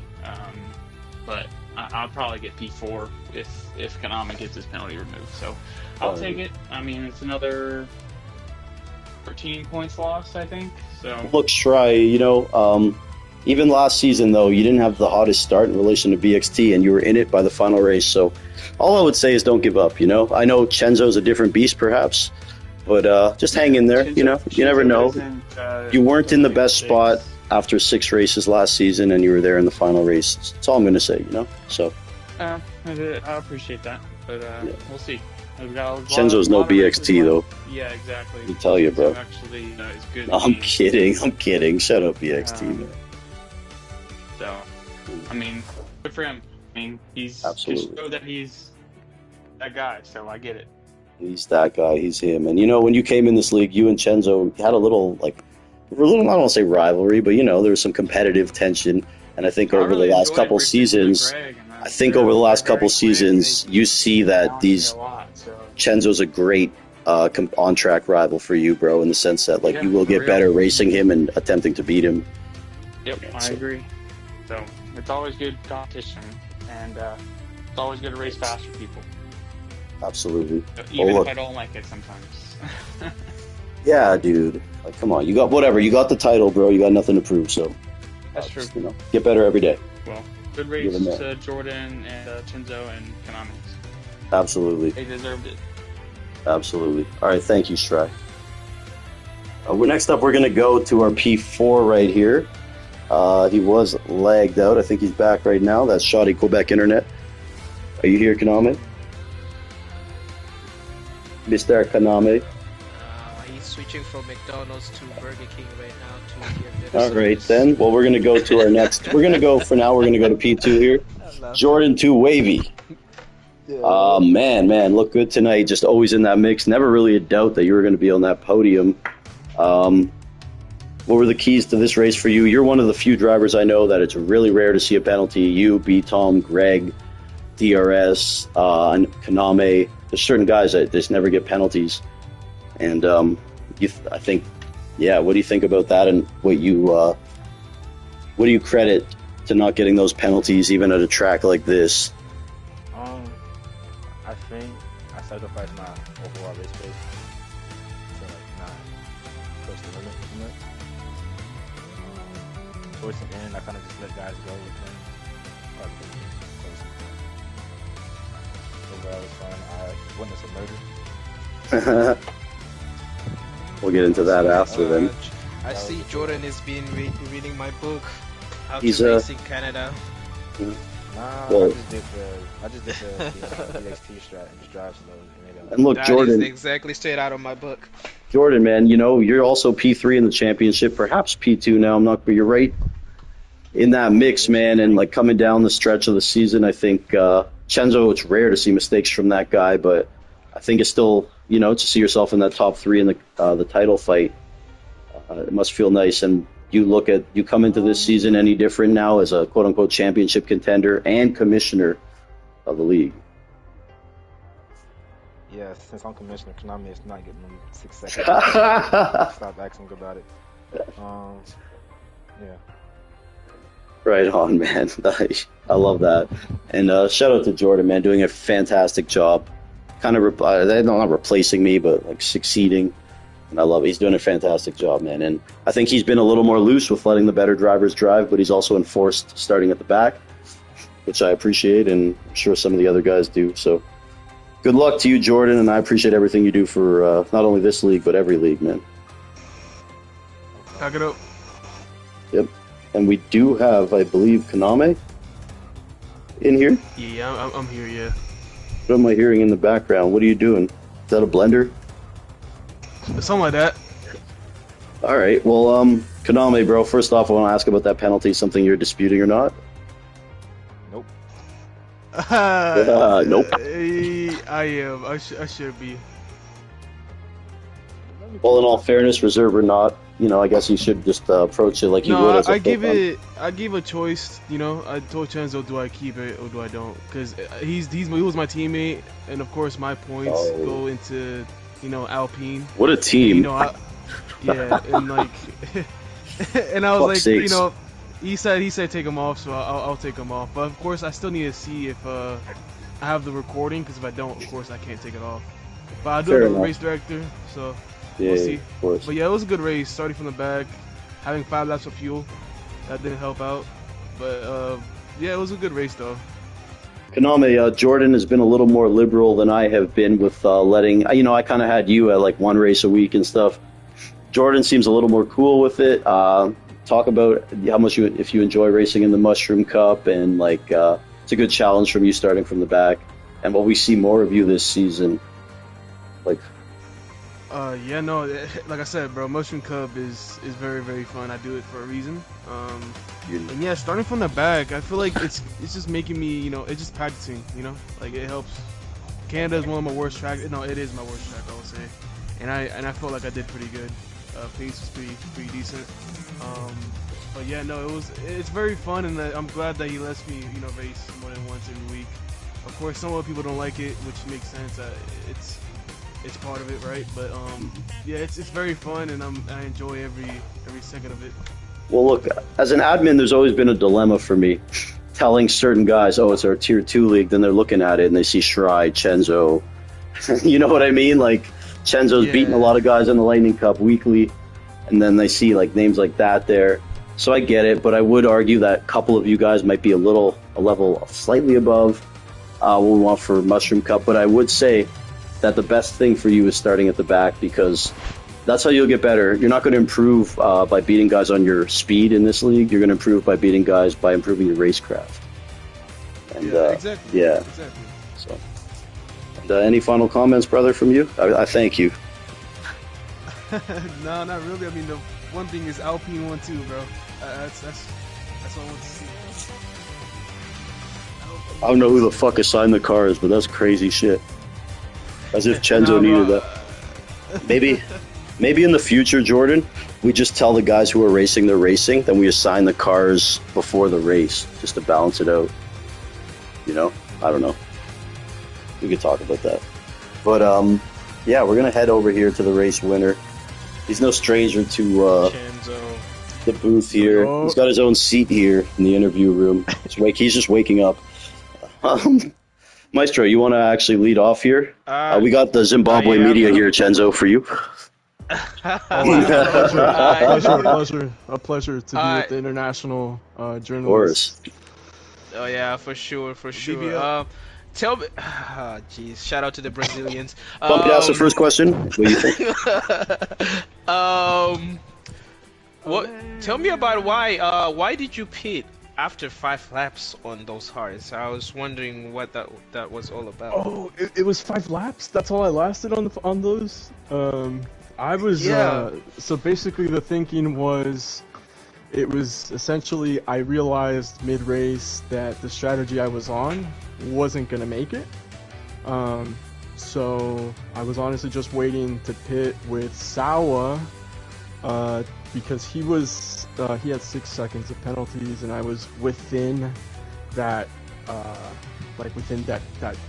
But I'll probably get P4 if Kaname gets his penalty removed. So I'll take it. I mean, it's another 13 points lost, I think. So
look, Shrai, even last season, though, you didn't have the hottest start in relation to BXT, and you were in it by the final race. So all I would say is don't give up, I know Chenzo's a different beast, perhaps, but just hang in there, you never know. You weren't in the best spot after 6 races last season, and you were there in the final race. That's all I'm going to say, So.
I appreciate that, but we'll see.
Chenzo's no BXT, though.
Yeah, exactly.
I tell you, bro.
Actually, is good.
No, I'm kidding. Shut up, BXT, man.
So, I mean, good for him. I mean, he's
Absolutely.
just showed that he's that guy, so I get it.
He's that guy. He's him. And when you came in this league, you and Chenzo had a little I don't want to say rivalry, but there was some competitive tension. And I think over the last couple seasons, you see that Chenzo's a great on-track rival for you, bro, in the sense that you will get better racing him and attempting to beat him.
Yep, I agree. So it's always good competition, and it's always good to race faster people.
Absolutely.
Even if I don't like it sometimes.
Yeah, dude. Come on, you got the title, bro. You got nothing to prove, so
that's true.
Get better every day.
Well, good race to Jordan and Chenzo and Konami.
Absolutely.
They deserved it.
Absolutely. All right, thank you, Stry. Next up, we're going to go to our P4 right here. He was lagged out. I think he's back right now. That's Shoddy Quebec Internet. Are you here, Konami? Mr. Konami?
He's switching from McDonald's to Burger King right now to give
All right, then. Well, we're going to go to our next. We're going to go to P2 here. Jordan 2 Wavy. Man, look good tonight. Just always in that mix. Never really a doubt that you were going to be on that podium. What were the keys to this race for you? You're one of the few drivers I know that it's really rare to see a penalty. You, B. Tom, Greg, DRS, and Konami. There's certain guys that just never get penalties. And I think, what do you think about that? And what do you credit to not getting those penalties even at a track like this?
I think I sacrificed my overall race pace to not push the limit too much. Towards the end, I kind of just let guys go with them. Overall, it was fun. I witnessed a murder.
We'll get into that after then.
I see Jordan has been reading my book, How
He's
to Race in Canada.
Nah, I just did the DXT strat and just drive slow.
And look,
That
Jordan.
is exactly straight out of my book.
Jordan, man, you're also P3 in the championship, perhaps P2 now. But you're right in that mix, man. And coming down the stretch of the season, I think Chenzo, it's rare to see mistakes from that guy, but I think it's still, to see yourself in that top 3 in the title fight, it must feel nice. And you come into this season any different now as a quote unquote championship contender and commissioner of the league?
Yeah, since I'm commissioner, Konami is not getting them 6 seconds. Stop asking about it. Yeah.
Right on, man. I love that. And shout out to Jordan, man, doing a fantastic job. Kind of, they're not replacing me, but succeeding. And I love it. He's doing a fantastic job, man. And I think he's been a little more loose with letting the better drivers drive, but he's also enforced starting at the back, which I appreciate, and I'm sure some of the other guys do. So good luck to you, Jordan, and I appreciate everything you do for not only this league, but every league, man.
Pack it up.
Yep. And we do have, I believe, Konami in here.
Yeah, I'm here, yeah.
What am I hearing in the background? What are you doing? Is that a blender?
Something like that.
All right. Well, Konami, bro, first off, I want to ask about that penalty. Something you're disputing or not?
Nope.
Nope.
I am. I should be.
Well, in all fairness, reserve or not, I guess you should just approach it like you would.
I give a choice. I told Chenzo, do I keep it or do I don't? Because he was my teammate, and of course my points go into Alpine.
What a team!
Yeah, and and I was like,
sakes.
he said take him off, so I'll take him off. But of course, I still need to see if I have the recording, because if I don't, of course, I can't take it off. But I do have a race director, so we'll see.
Of course.
But yeah, it was a good race. Starting from the back, having 5 laps of fuel, that didn't help out. But yeah, it was a good race though.
Konami, Jordan has been a little more liberal than I have been with letting. I kind of had you at 1 race a week and stuff. Jordan seems a little more cool with it. Talk about how much if you enjoy racing in the Mushroom Cup, and it's a good challenge from you starting from the back. And will we see more of you this season?
Yeah, no, like I said, bro, Mushroom Cup is very, very fun. I do it for a reason. And yeah, starting from the back, I feel like it's just making me, it's just practicing, like it helps. Canada is one of my worst tracks. No, it is my worst track, I would say. And I felt like I did pretty good. Pace was pretty decent. But yeah, no, it's very fun, and I'm glad that he lets me, race more than once every week. Of course, some other people don't like it, which makes sense. It's part of it, right? But yeah, it's very fun, and I enjoy every second of it.
Well, look, as an admin, there's always been a dilemma for me, telling certain guys, "Oh, it's our Tier 2 league." Then they're looking at it and they see Shry, Chenzo. You know what I mean? Like Chenzo's beating a lot of guys in the Lightning Cup weekly, and then they see like names like that there. So I get it, but I would argue that a couple of you guys might be a level slightly above what we want for Mushroom Cup. But I would say that the best thing for you is starting at the back, because that's how you'll get better. You're not going to improve by beating guys on your speed in this league. You're going to improve by beating guys by improving your racecraft. And,
exactly.
Yeah.
Exactly.
So, and, any final comments, brother, from you? I thank you.
No, not really. I mean, the one thing is Alpine 1-2, bro. That's what I want to see.
I don't know who the fuck assigned the cars, but that's crazy shit. As if Chenzo needed that. Maybe in the future, Jordan, we just tell the guys who are racing they're racing, then we assign the cars before the race, just to balance it out. I don't know. We could talk about that. But, yeah, we're going to head over here to the race winner. He's no stranger to
Chenzo.
The booth here.
Oh.
He's got his own seat here in the interview room. He's just waking up. Maestro, you want to actually lead off here? We got the Zimbabwe media here, Chenzo, for you.
A pleasure to be with the international journalists.
Oh yeah, for sure. Tell me, jeez, shout out to the Brazilians.
Bumpy, ask the first question. What do you think?
Tell me about why did you pit after 5 laps on those hards? I was wondering what that was all about.
Oh, it was 5 laps. That's all I lasted on those. I was so basically the thinking was, it was essentially I realized mid-race that the strategy I was on wasn't gonna make it. So I was honestly just waiting to pit with Sawa, because he had 6 seconds of penalties, and I was within that, within that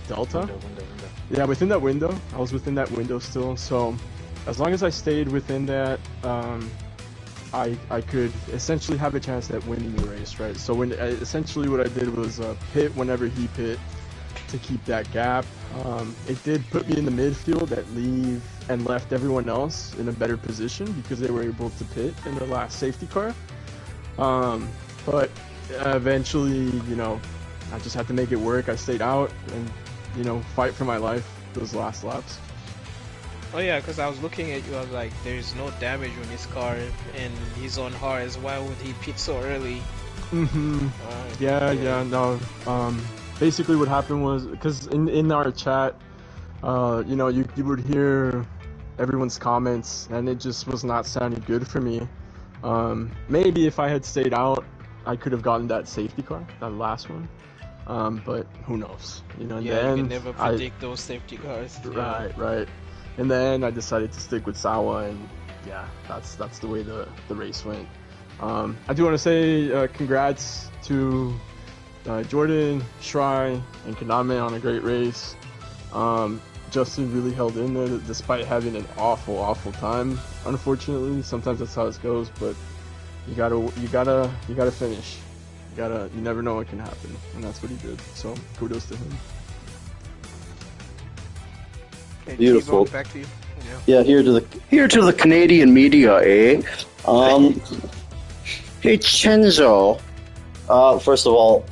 delta.
Window.
Yeah, within that window. I was within that window still. So as long as I stayed within that, I could essentially have a chance at winning the race, right? So essentially what I did was pit whenever he pit to keep that gap. It did put me in the midfield and left everyone else in a better position because they were able to pit in their last safety car. But eventually, I just had to make it work. I stayed out and, fight for my life those last laps.
Oh yeah, because I was looking at you, I was like, there's no damage on his car, and he's on hards. Why would he pit so early?
No. Basically what happened was, because in our chat, you would hear everyone's comments, and it just was not sounding good for me. Maybe if I had stayed out, I could have gotten that safety car, that last one. But who knows?
You can never predict those safety cars.
Right. And then I decided to stick with Sawa, and yeah, that's the way the race went. I do want to say congrats to Jordan, Shry, and Kaname on a great race. Justin really held in there despite having an awful time. Unfortunately, sometimes that's how it goes, but you gotta finish. You never know what can happen, and that's what he did. So kudos to him.
Okay,
beautiful.
Back to you.
Yeah, here to the Canadian media, eh? Hey Chenzo. First of all,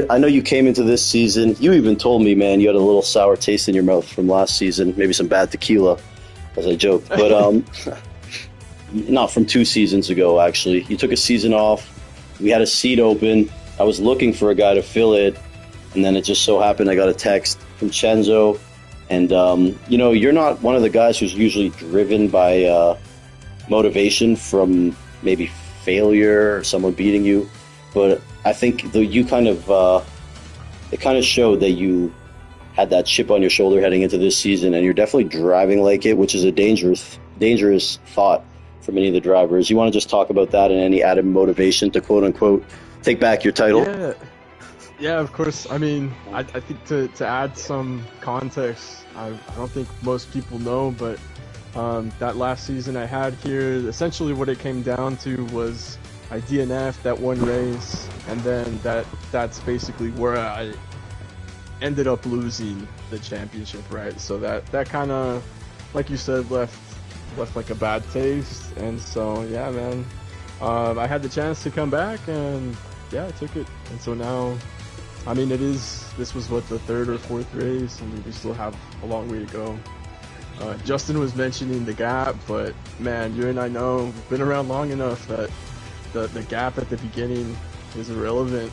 I know you came into this season. You even told me, man, you had a little sour taste in your mouth from last season. Maybe some bad tequila, as I joked. But not from 2 seasons ago, actually. You took a season off. We had a seat open. I was looking for a guy to fill it, and then it just so happened I got a text from Chenzo. And, you're not one of the guys who's usually driven by motivation from maybe failure or someone beating you. But I think you kind of, it kind of showed that you had that chip on your shoulder heading into this season, and you're definitely driving like it, which is a dangerous thought for many of the drivers. You want to just talk about that and any added motivation to quote unquote take back your title?
Yeah, of course. I mean, I think to add some context, I don't think most people know, but that last season I had here, essentially what it came down to was I DNF'd that one race, and then that's basically where I ended up losing the championship, right? So that kind of, like you said, left like a bad taste. And so yeah, man, I had the chance to come back, and yeah, I took it. And so now, I mean, this was what, the third or fourth race, and we still have a long way to go. Justin was mentioning the gap, but man, you and I know we've been around long enough that the gap at the beginning is irrelevant.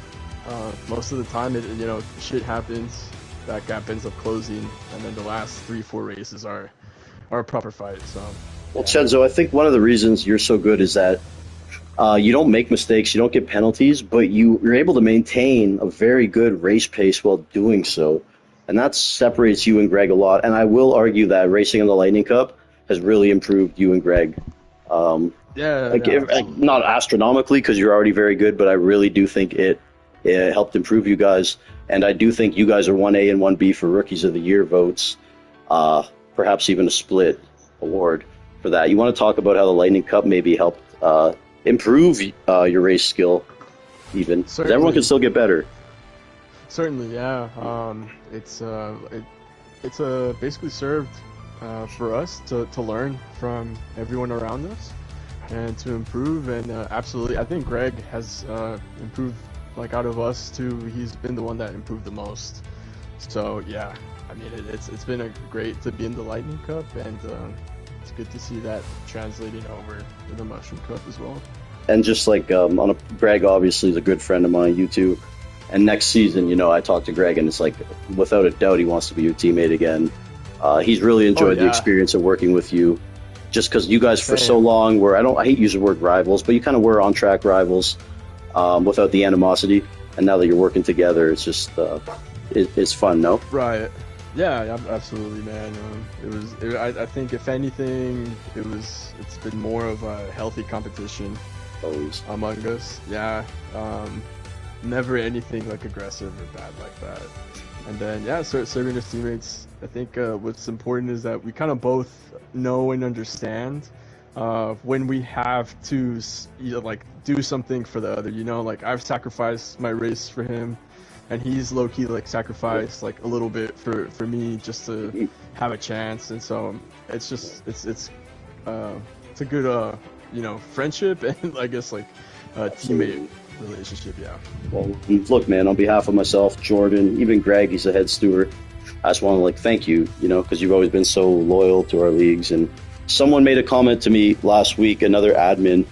Most of the time, shit happens, that gap ends up closing, and then the last 3-4 races are a proper fight. So,
well, Chenzo, I think one of the reasons you're so good is that you don't make mistakes, you don't get penalties, but you're able to maintain a very good race pace while doing so. And that separates you and Greg a lot. And I will argue that racing in the Lightning Cup has really improved you and Greg. Not astronomically, because you're already very good, but I really do think it helped improve you guys. And I do think you guys are 1A and 1B for Rookies of the Year votes, perhaps even a split award for that. You want to talk about how the Lightning Cup maybe helped improve your race skill even? Because everyone can still get better.
Certainly, yeah. It's basically served for us to learn from everyone around us and to improve. And absolutely, I think Greg has improved. Like, out of us two, he's been the one that improved the most. So yeah, I mean, it's been great to be in the Lightning Cup, and it's good to see that translating over to the Mushroom Cup as well.
And just like Greg obviously is a good friend of mine, you two. And next season, I talked to Greg, and it's like, without a doubt, he wants to be your teammate again. He's really enjoyed the experience of working with you, just because you guys for so long were, I hate using the word rivals, but you kind of were on-track rivals without the animosity. And now that you're working together, it's just, it's fun, no?
Right. Yeah, absolutely, man. I think if anything, it's been more of a healthy competition among us. Yeah. Never anything like aggressive or bad like that. And then yeah, serving as teammates, I think what's important is that we kind of both know and understand when we have to do something for the other. Like, I've sacrificed my race for him, and he's low-key like sacrificed like a little bit for me just to have a chance. And so it's a good friendship, and I guess like teammate relationship. Yeah.
Well, look, man, on behalf of myself, Jordan, even Greg, he's a head steward, I just want to thank you, because you've always been so loyal to our leagues. And someone made a comment to me last week, another admin,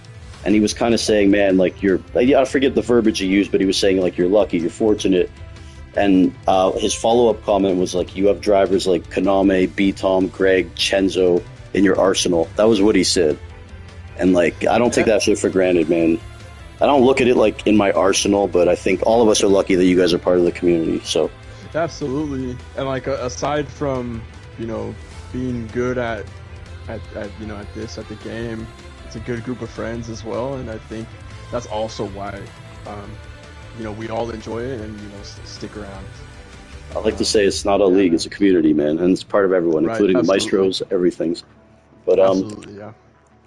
and he was kind of saying, man, I forget the verbiage he used, but he was saying you're lucky, you're fortunate. And his follow-up comment was you have drivers like Kaname, B-Tom, Greg, Chenzo in your arsenal. That was what he said. And I don't take that shit for granted, man. I don't look at it in my arsenal, but I think all of us are lucky that you guys are part of the community. So,
absolutely. And aside from being good at the game, it's a good group of friends as well. And I think that's also why we all enjoy it and stick around.
I like to say it's not a league; it's a community, man, and it's part of everyone, including the maestros, everything. But
absolutely, yeah.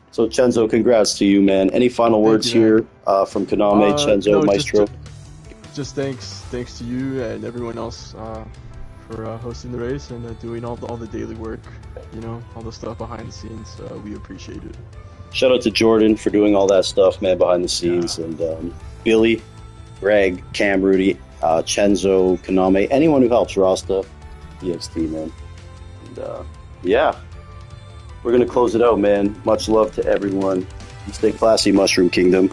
So, Chenzo, congrats to you, man. Any final words here from Kaname, Chenzo, Maestro?
Just thanks to you and everyone else for hosting the race and doing all the daily work, all the stuff behind the scenes. We appreciate it.
Shout out to Jordan for doing all that stuff, man, behind the scenes. And Billy, Greg, Cam, Rudy, Chenzo, Kaname, anyone who helps, Rasta, EXT, man. And yeah. We're going to close it out, man. Much love to everyone. Stay classy, Mushroom Kingdom.